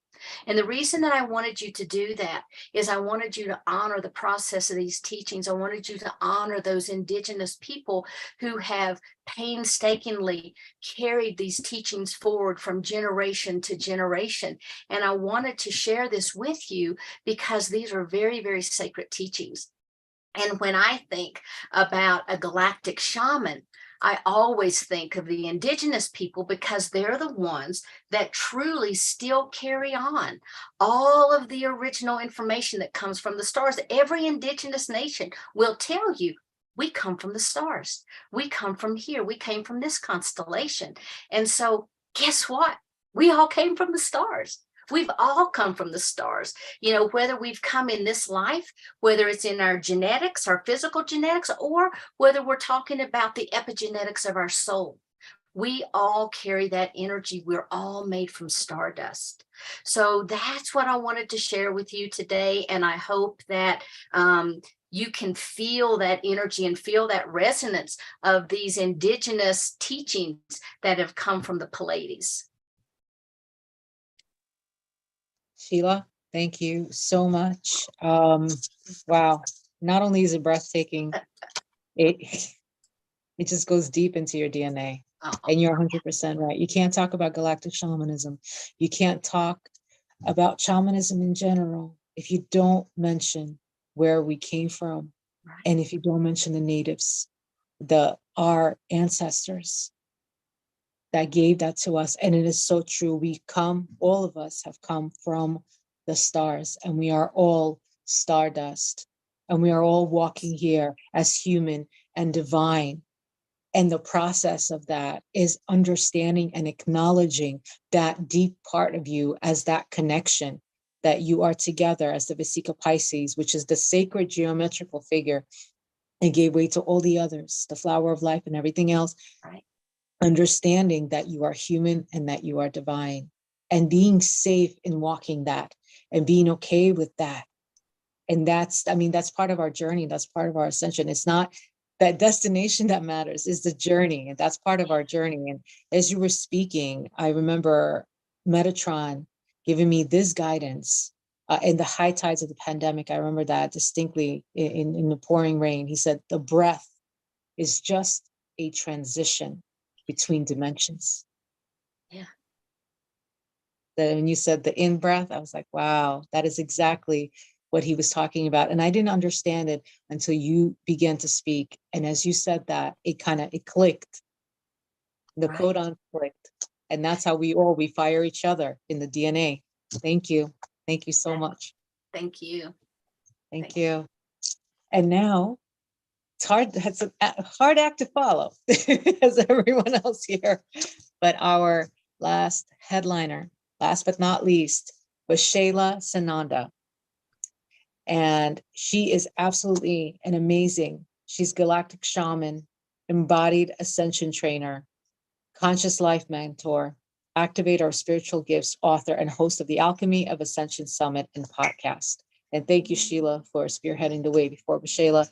And the reason that I wanted you to do that is I wanted you to honor the process of these teachings. I wanted you to honor those indigenous people who have painstakingly carried these teachings forward from generation to generation. And I wanted to share this with you because these are very, very sacred teachings. And when I think about a galactic shaman, I always think of the indigenous people because they're the ones that truly still carry on all of the original information that comes from the stars. Every indigenous nation will tell you, we come from the stars. We come from here. We came from this constellation. And so guess what? We all came from the stars. We've all come from the stars, you know, whether we've come in this life, whether it's in our genetics, our physical genetics, or whether we're talking about the epigenetics of our soul. We all carry that energy. We're all made from stardust. So that's what I wanted to share with you today. And I hope that you can feel that energy and feel that resonance of these indigenous teachings that have come from the Pleiades. Sheila, thank you so much. Wow. Not only is it breathtaking, it just goes deep into your DNA. And you're 100% right. You can't talk about galactic shamanism. You can't talk about shamanism in general if you don't mention where we came from. Right. And if you don't mention the natives, our ancestors that gave that to us. And it is so true. All of us have come from the stars, and we are all stardust, and we are all walking here as human and divine. And the process of that is understanding and acknowledging that deep part of you as that connection, that you are together as the Vesica Pisces, which is the sacred geometrical figure, and gave way to all the others, the flower of life and everything else. Right. Understanding that you are human and that you are divine, and being safe in walking that and being okay with that. And that's part of our journey. That's part of our ascension. It's not that destination that matters, is the journey. And that's part of our journey. And as you were speaking, I remember Metatron giving me this guidance in the high tides of the pandemic. I remember that distinctly in the pouring rain. He said, the breath is just a transition between dimensions. Yeah. When you said the in-breath, I was like, wow, that is exactly what he was talking about. And I didn't understand it until you began to speak. And as you said that, it clicked. The right. Codon clicked. And that's how we fire each other in the DNA. Thank you. Thank you so much. Thank you. Thank you. And now, it's a hard act to follow, as everyone else here. But our last headliner, last but not least, was Sheila Sananda. And she is absolutely an amazing, she's galactic shaman, embodied ascension trainer, conscious life mentor, activator of spiritual gifts, author, and host of the Alchemy of Ascension Summit and podcast. And thank you, Sheila, for spearheading the way before Waxela.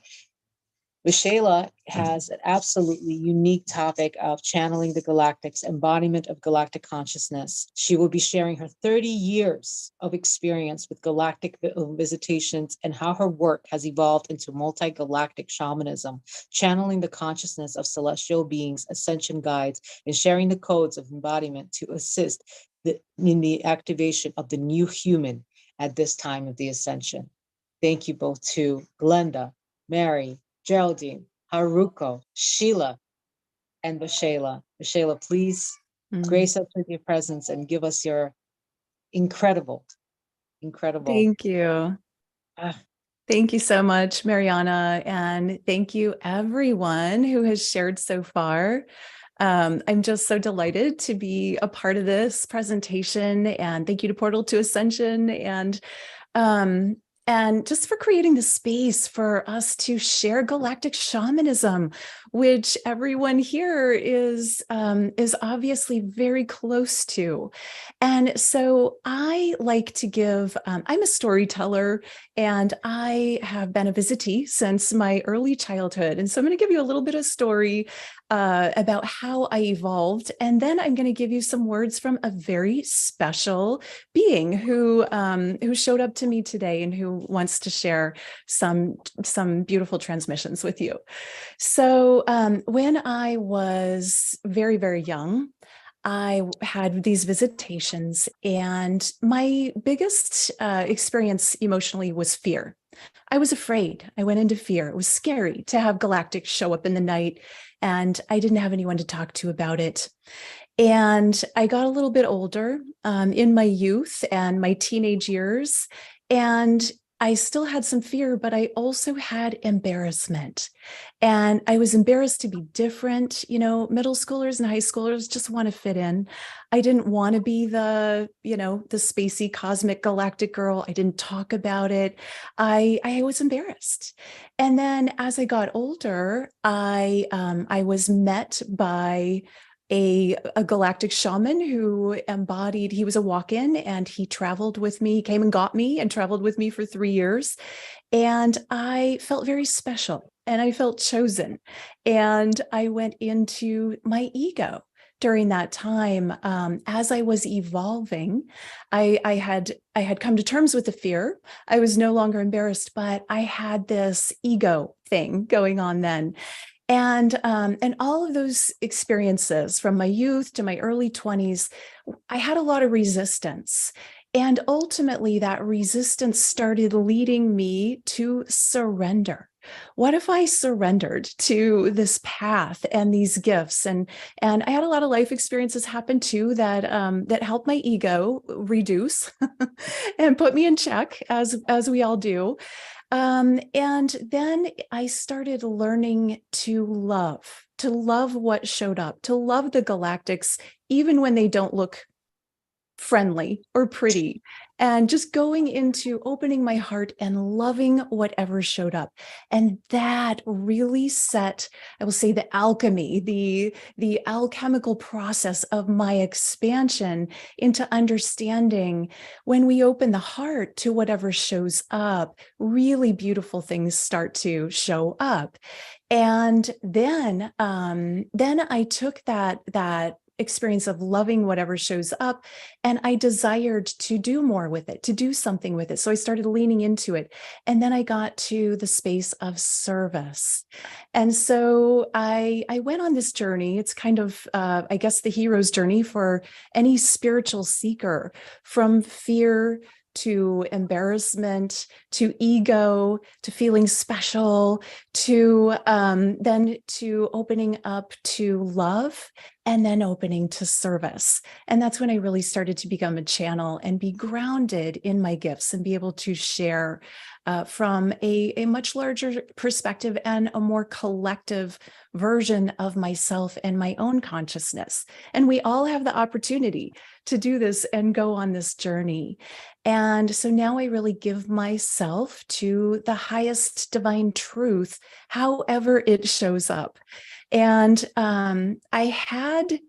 Waxela has an absolutely unique topic of channeling the galactics, embodiment of galactic consciousness. She will be sharing her 30 years of experience with galactic visitations and how her work has evolved into multi-galactic shamanism, channeling the consciousness of celestial beings, ascension guides, and sharing the codes of embodiment to assist in the activation of the new human at this time of the ascension. Thank you both to Glenda, Mary, Geraldine, Haruko, Sheila, and Waxela. Waxela, please grace us with your presence and give us your incredible. Thank you. Thank you so much, Mariana. And thank you, everyone who has shared so far. I'm just so delighted to be a part of this presentation. And thank you to Portal to Ascension and just for creating the space for us to share galactic shamanism, which everyone here is obviously very close to. And so I like to give, I'm a storyteller, and I have been a visitee since my early childhood. And so I'm going to give you a little bit of story about how I evolved. And then I'm going to give you some words from a very special being who showed up to me today and who wants to share some beautiful transmissions with you. So when I was very, very young, I had these visitations, and my biggest experience emotionally was fear. I was afraid. I went into fear. It was scary to have Galactic show up in the night, and I didn't have anyone to talk to about it. And I got a little bit older in my youth and my teenage years, and I still had some fear, but I also had embarrassment. And I was embarrassed to be different. You know, middle schoolers and high schoolers just want to fit in. I didn't want to be the spacey, cosmic, galactic girl. I didn't talk about it. I was embarrassed. And then as I got older, I was met by a galactic shaman who embodied, he was a walk-in, and he traveled with me, came and got me and traveled with me for 3 years. And I felt very special and I felt chosen. And I went into my ego during that time. As I was evolving, I had come to terms with the fear. I was no longer embarrassed, but I had this ego thing going on then. And all of those experiences from my youth to my early 20s, I had a lot of resistance. And ultimately, that resistance started leading me to surrender. What if I surrendered to this path and these gifts? And I had a lot of life experiences happen too that helped my ego reduce and put me in check, as we all do. And then I started learning to love what showed up, to love the galactics, even when they don't look friendly or pretty, and just going into opening my heart and loving whatever showed up. And that really set, I will say, the alchemy, the alchemical process of my expansion into understanding when we open the heart to whatever shows up, really beautiful things start to show up. And then I took that experience of loving whatever shows up, and I desired to do more with it, to do something with it. So I started leaning into it. And then I got to the space of service. And so I went on this journey. It's kind of, I guess, the hero's journey for any spiritual seeker, from fear to embarrassment, to ego, to feeling special, to then to opening up to love, and then opening to service. And that's when I really started to become a channel and be grounded in my gifts and be able to share from a much larger perspective and a more collective version of myself and my own consciousness. And we all have the opportunity to do this and go on this journey. And so now I really give myself to the highest divine truth, however it shows up. And I had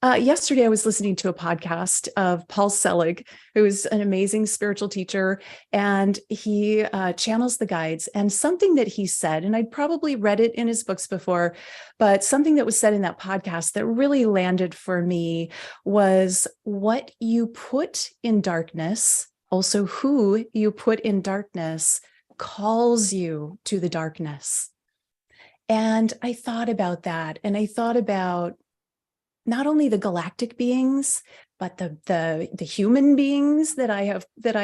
yesterday, I was listening to a podcast of Paul Selig, who is an amazing spiritual teacher, and he channels the guides. And something that he said, and I'd probably read it in his books before, but something that was said in that podcast that really landed for me was, what you put in darkness, also who you put in darkness, calls you to the darkness. And I thought about that, and I thought about not only the galactic beings, but the human beings that I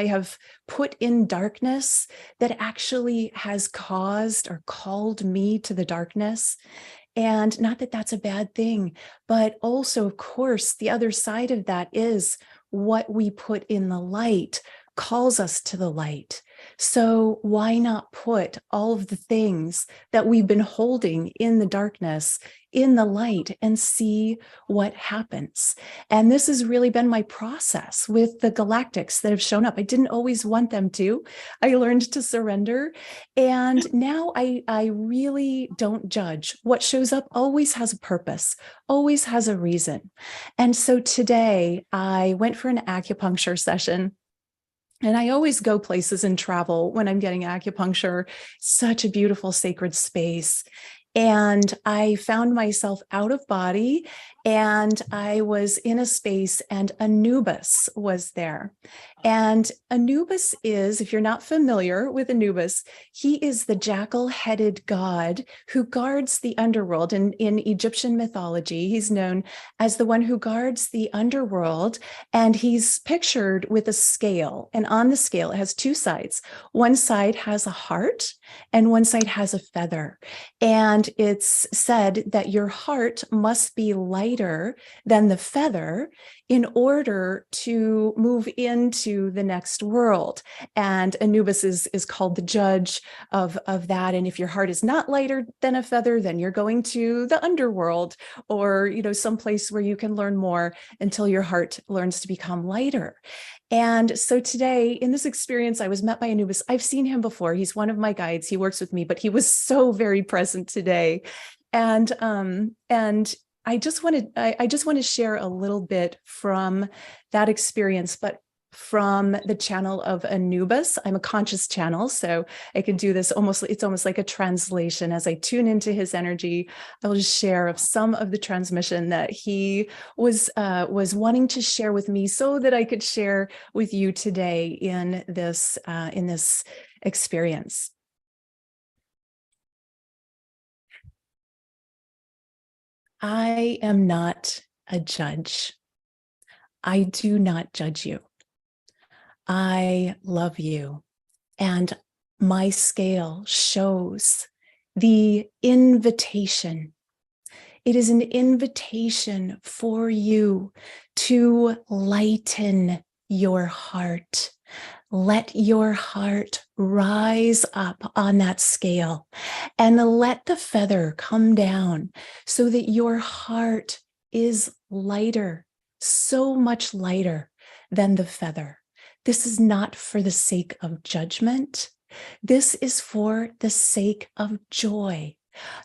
have put in darkness, that actually has caused or called me to the darkness. And not that that's a bad thing, but also, of course, the other side of that is what we put in the light calls us to the light. So why not put all of the things that we've been holding in the darkness in the light and see what happens? And this has really been my process with the galactics that have shown up. I didn't always want them to. I learned to surrender. And now I really don't judge. What shows up always has a purpose, always has a reason. And so today I went for an acupuncture session. And I always go places and travel when I'm getting acupuncture. Such a beautiful sacred space. And I found myself out of body, and I was in a space, and Anubis was there. And Anubis is, if you're not familiar with Anubis, he is the jackal-headed god who guards the underworld. In Egyptian mythology, he's known as the one who guards the underworld, and he's pictured with a scale. And on the scale, it has two sides. One side has a heart, and one side has a feather. And it's said that your heart must be lighter than the feather in order to move into the next world. And Anubis is called the judge of that. And if your heart is not lighter than a feather, then you're going to the underworld, or, you know, someplace where you can learn more until your heart learns to become lighter. And so today, in this experience, I was met by Anubis. I've seen him before. He's one of my guides. He works with me, but he was so very present today. And I just want to share a little bit from that experience, but from the channel of Anubis. I'm a conscious channel, so I can do this it's almost like a translation. As I tune into his energy, I will just share of some of the transmission that he was wanting to share with me, so that I could share with you today in this experience. I am not a judge. I do not judge you. I love you, and my scale shows the invitation. It is an invitation for you to lighten your heart. Let your heart rise up on that scale, and let the feather come down so that your heart is lighter, so much lighter than the feather. This is not for the sake of judgment. This is for the sake of joy,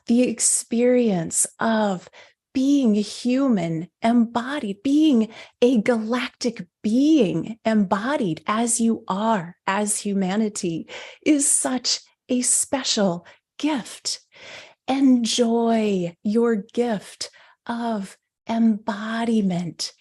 the experience of being a human embodied, being a galactic being embodied as you are, as humanity, is such a special gift. Enjoy your gift of embodiment.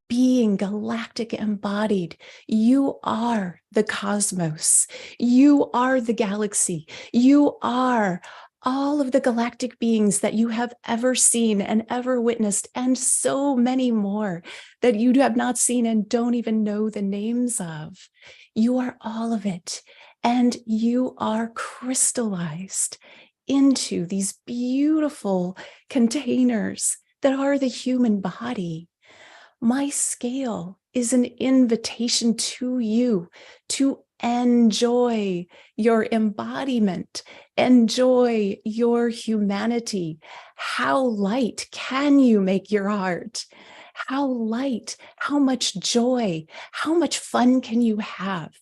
Being galactic embodied, you are the cosmos, you are the galaxy, you are all of the galactic beings that you have ever seen and ever witnessed, and so many more that you have not seen and don't even know the names of. You are all of it, and you are crystallized into these beautiful containers that are the human body. My scale is an invitation to you to enjoy your embodiment, enjoy your humanity. How light can you make your heart? How light, how much joy, how much fun can you have?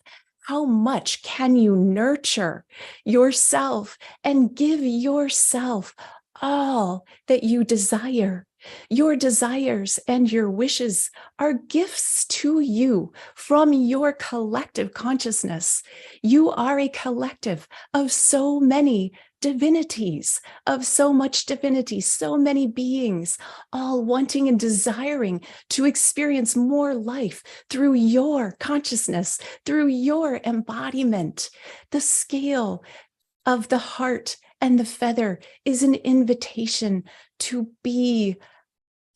How much can you nurture yourself and give yourself all that you desire? Your desires and your wishes are gifts to you from your collective consciousness. You are a collective of so many divinities, of so much divinity, so many beings, all wanting and desiring to experience more life through your consciousness, through your embodiment. The scale of the heart and the feather is an invitation to be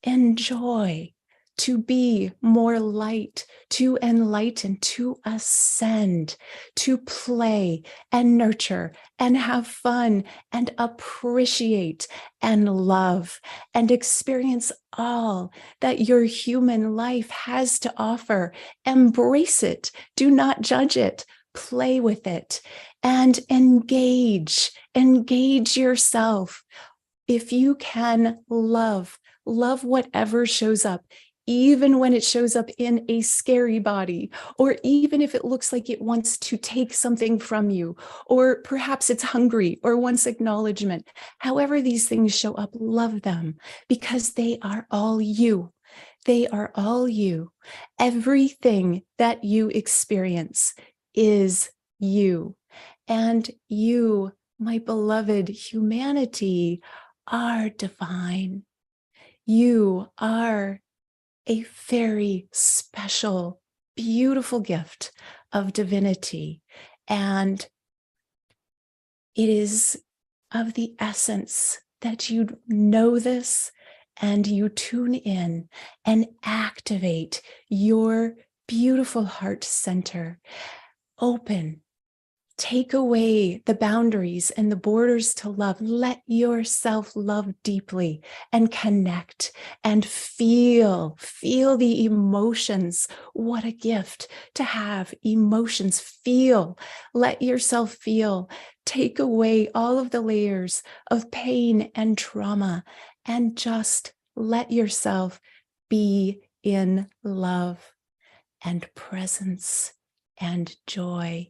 enjoy, to be more light, to enlighten, to ascend, to play and nurture and have fun and appreciate and love and experience all that your human life has to offer. Embrace it. Do not judge it. Play with it and engage yourself. If you can love whatever shows up, even when it shows up in a scary body, or even if it looks like it wants to take something from you, or perhaps it's hungry or wants acknowledgement. However these things show up, love them, because they are all you. They are all you. Everything that you experience is you, and you my beloved humanity, are divine. You are a very special, beautiful gift of divinity. And it is of the essence that you know this and you tune in and activate your beautiful heart center. Open. Take away the boundaries and the borders to love. Let yourself love deeply and connect and feel the emotions. What a gift to have emotions. Feel, let yourself feel. Take away all of the layers of pain and trauma and just let yourself be in love and presence and joy.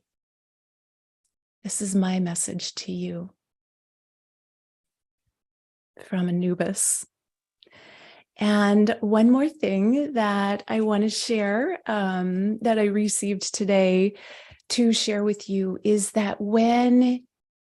This is my message to you from Anubis. And one more thing that I want to share that I received today to share with you is that when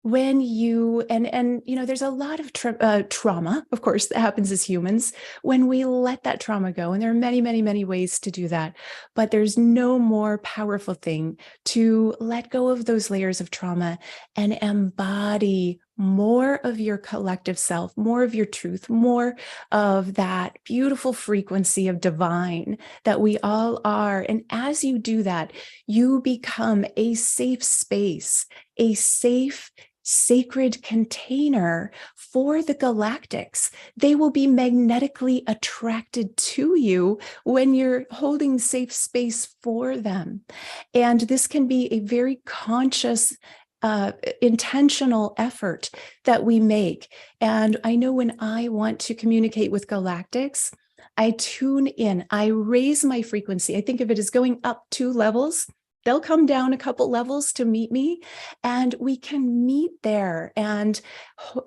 you, and you know, there's a lot of trauma, of course, that happens as humans when we let that trauma go. And there are many, many, many ways to do that. But there's no more powerful thing to let go of those layers of trauma and embody more of your collective self, more of your truth, more of that beautiful frequency of divine that we all are. And as you do that, you become a safe space, a safe, sacred container for the galactics. They will be magnetically attracted to you when you're holding safe space for them. And this can be a very conscious, intentional effort that we make. And I know when I want to communicate with galactics, I tune in, I raise my frequency. I think of it as going up 2 levels. They'll come down a couple levels to meet me, and we can meet there and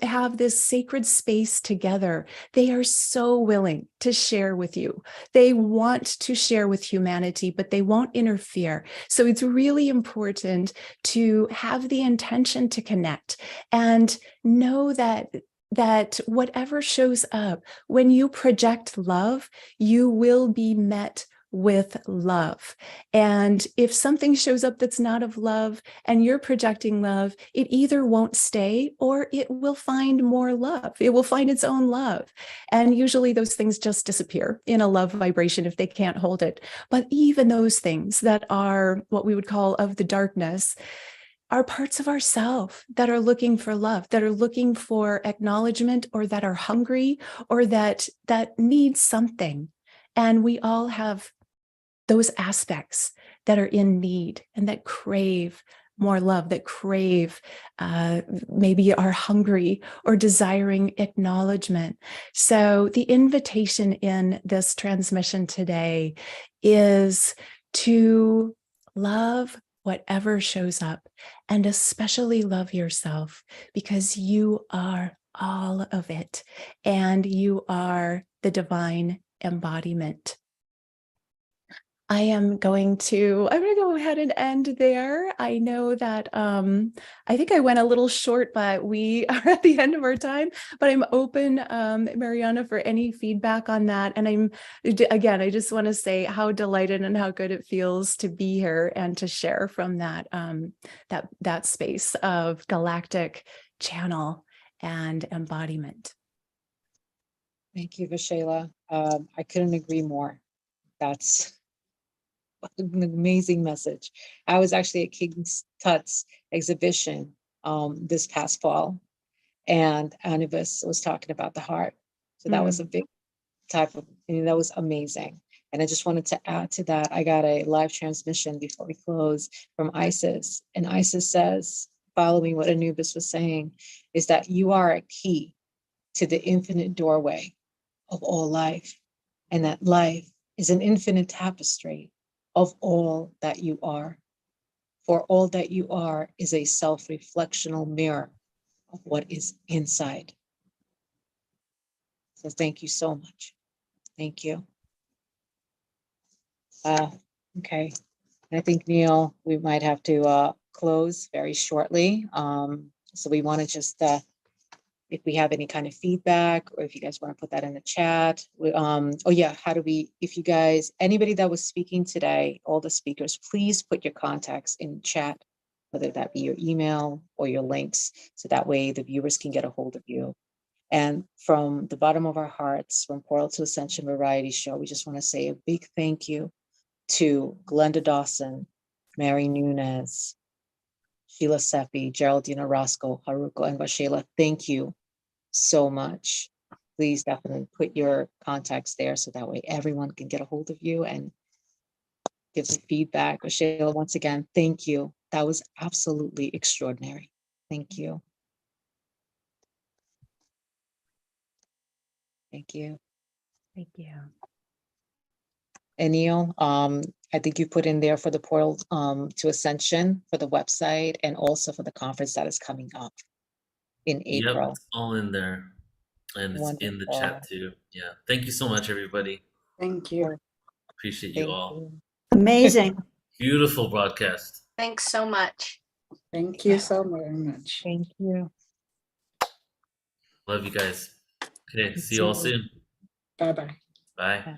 have this sacred space together. They are so willing to share with you. They want to share with humanity, but they won't interfere. So it's really important to have the intention to connect and know that whatever shows up, when you project love, you will be met with love. And if something shows up that's not of love and you're projecting love, it either won't stay or it will find more love. It will find its own love. And usually those things just disappear in a love vibration if they can't hold it. But even those things that are what we would call of the darkness are parts of ourself that are looking for love, that are looking for acknowledgement, or that are hungry, or that need something. And we all have those aspects that are in need and that crave more love, that crave, maybe are hungry or desiring acknowledgement. So the invitation in this transmission today is to love whatever shows up, and especially love yourself, because you are all of it and you are the divine embodiment. I'm going to go ahead and end there. I know that I think I went a little short, but we are at the end of our time. But I'm open, Mariana, for any feedback on that. And I just want to say how delighted and how good it feels to be here and to share from that that space of galactic channel and embodiment. Thank you, Sheila. I couldn't agree more. That's an amazing message. I was actually at King's Tut's exhibition this past fall, and Anubis was talking about the heart. So that was a big type of, that was amazing. And I just wanted to add to that, I got a live transmission before we close from Isis. And Isis says, following what Anubis was saying, is that you are a key to the infinite doorway of all life. And that life is an infinite tapestry of all that you are. For all that you are is a self-reflectional mirror of what is inside. So thank you so much. Thank you. Okay. I think, Neil, we might have to close very shortly. So we want to just, if we have any kind of feedback, or if you guys want to put that in the chat. Oh yeah, if you guys, anybody that was speaking today, all the speakers, please put your contacts in chat, whether that be your email or your links, so that way the viewers can get a hold of you. And from the bottom of our hearts, from Portal to Ascension Variety Show, we just want to say a big thank you to Glenda Dawson, Mary Nunez, Sheila Seppi, Geraldine Orozco, Haruko, and Waxela. Thank you so much. Please definitely put your contacts there so that way everyone can get a hold of you and give some feedback. Waxela, once again, thank you. That was absolutely extraordinary. Thank you. Thank you. Thank you. And Neil, I think you put in there for the Portal to Ascension for the website, and also for the conference that is coming up in Yep, April. it's all in there. And it's in the chat too. Yeah. Thank you so much, everybody. Thank you. Appreciate you Thank all. you. Amazing. Beautiful broadcast. Thanks so much. Thank you so very much. Thank you. Love you guys. Okay, You see you all too. soon. Bye-bye. Bye. Bye.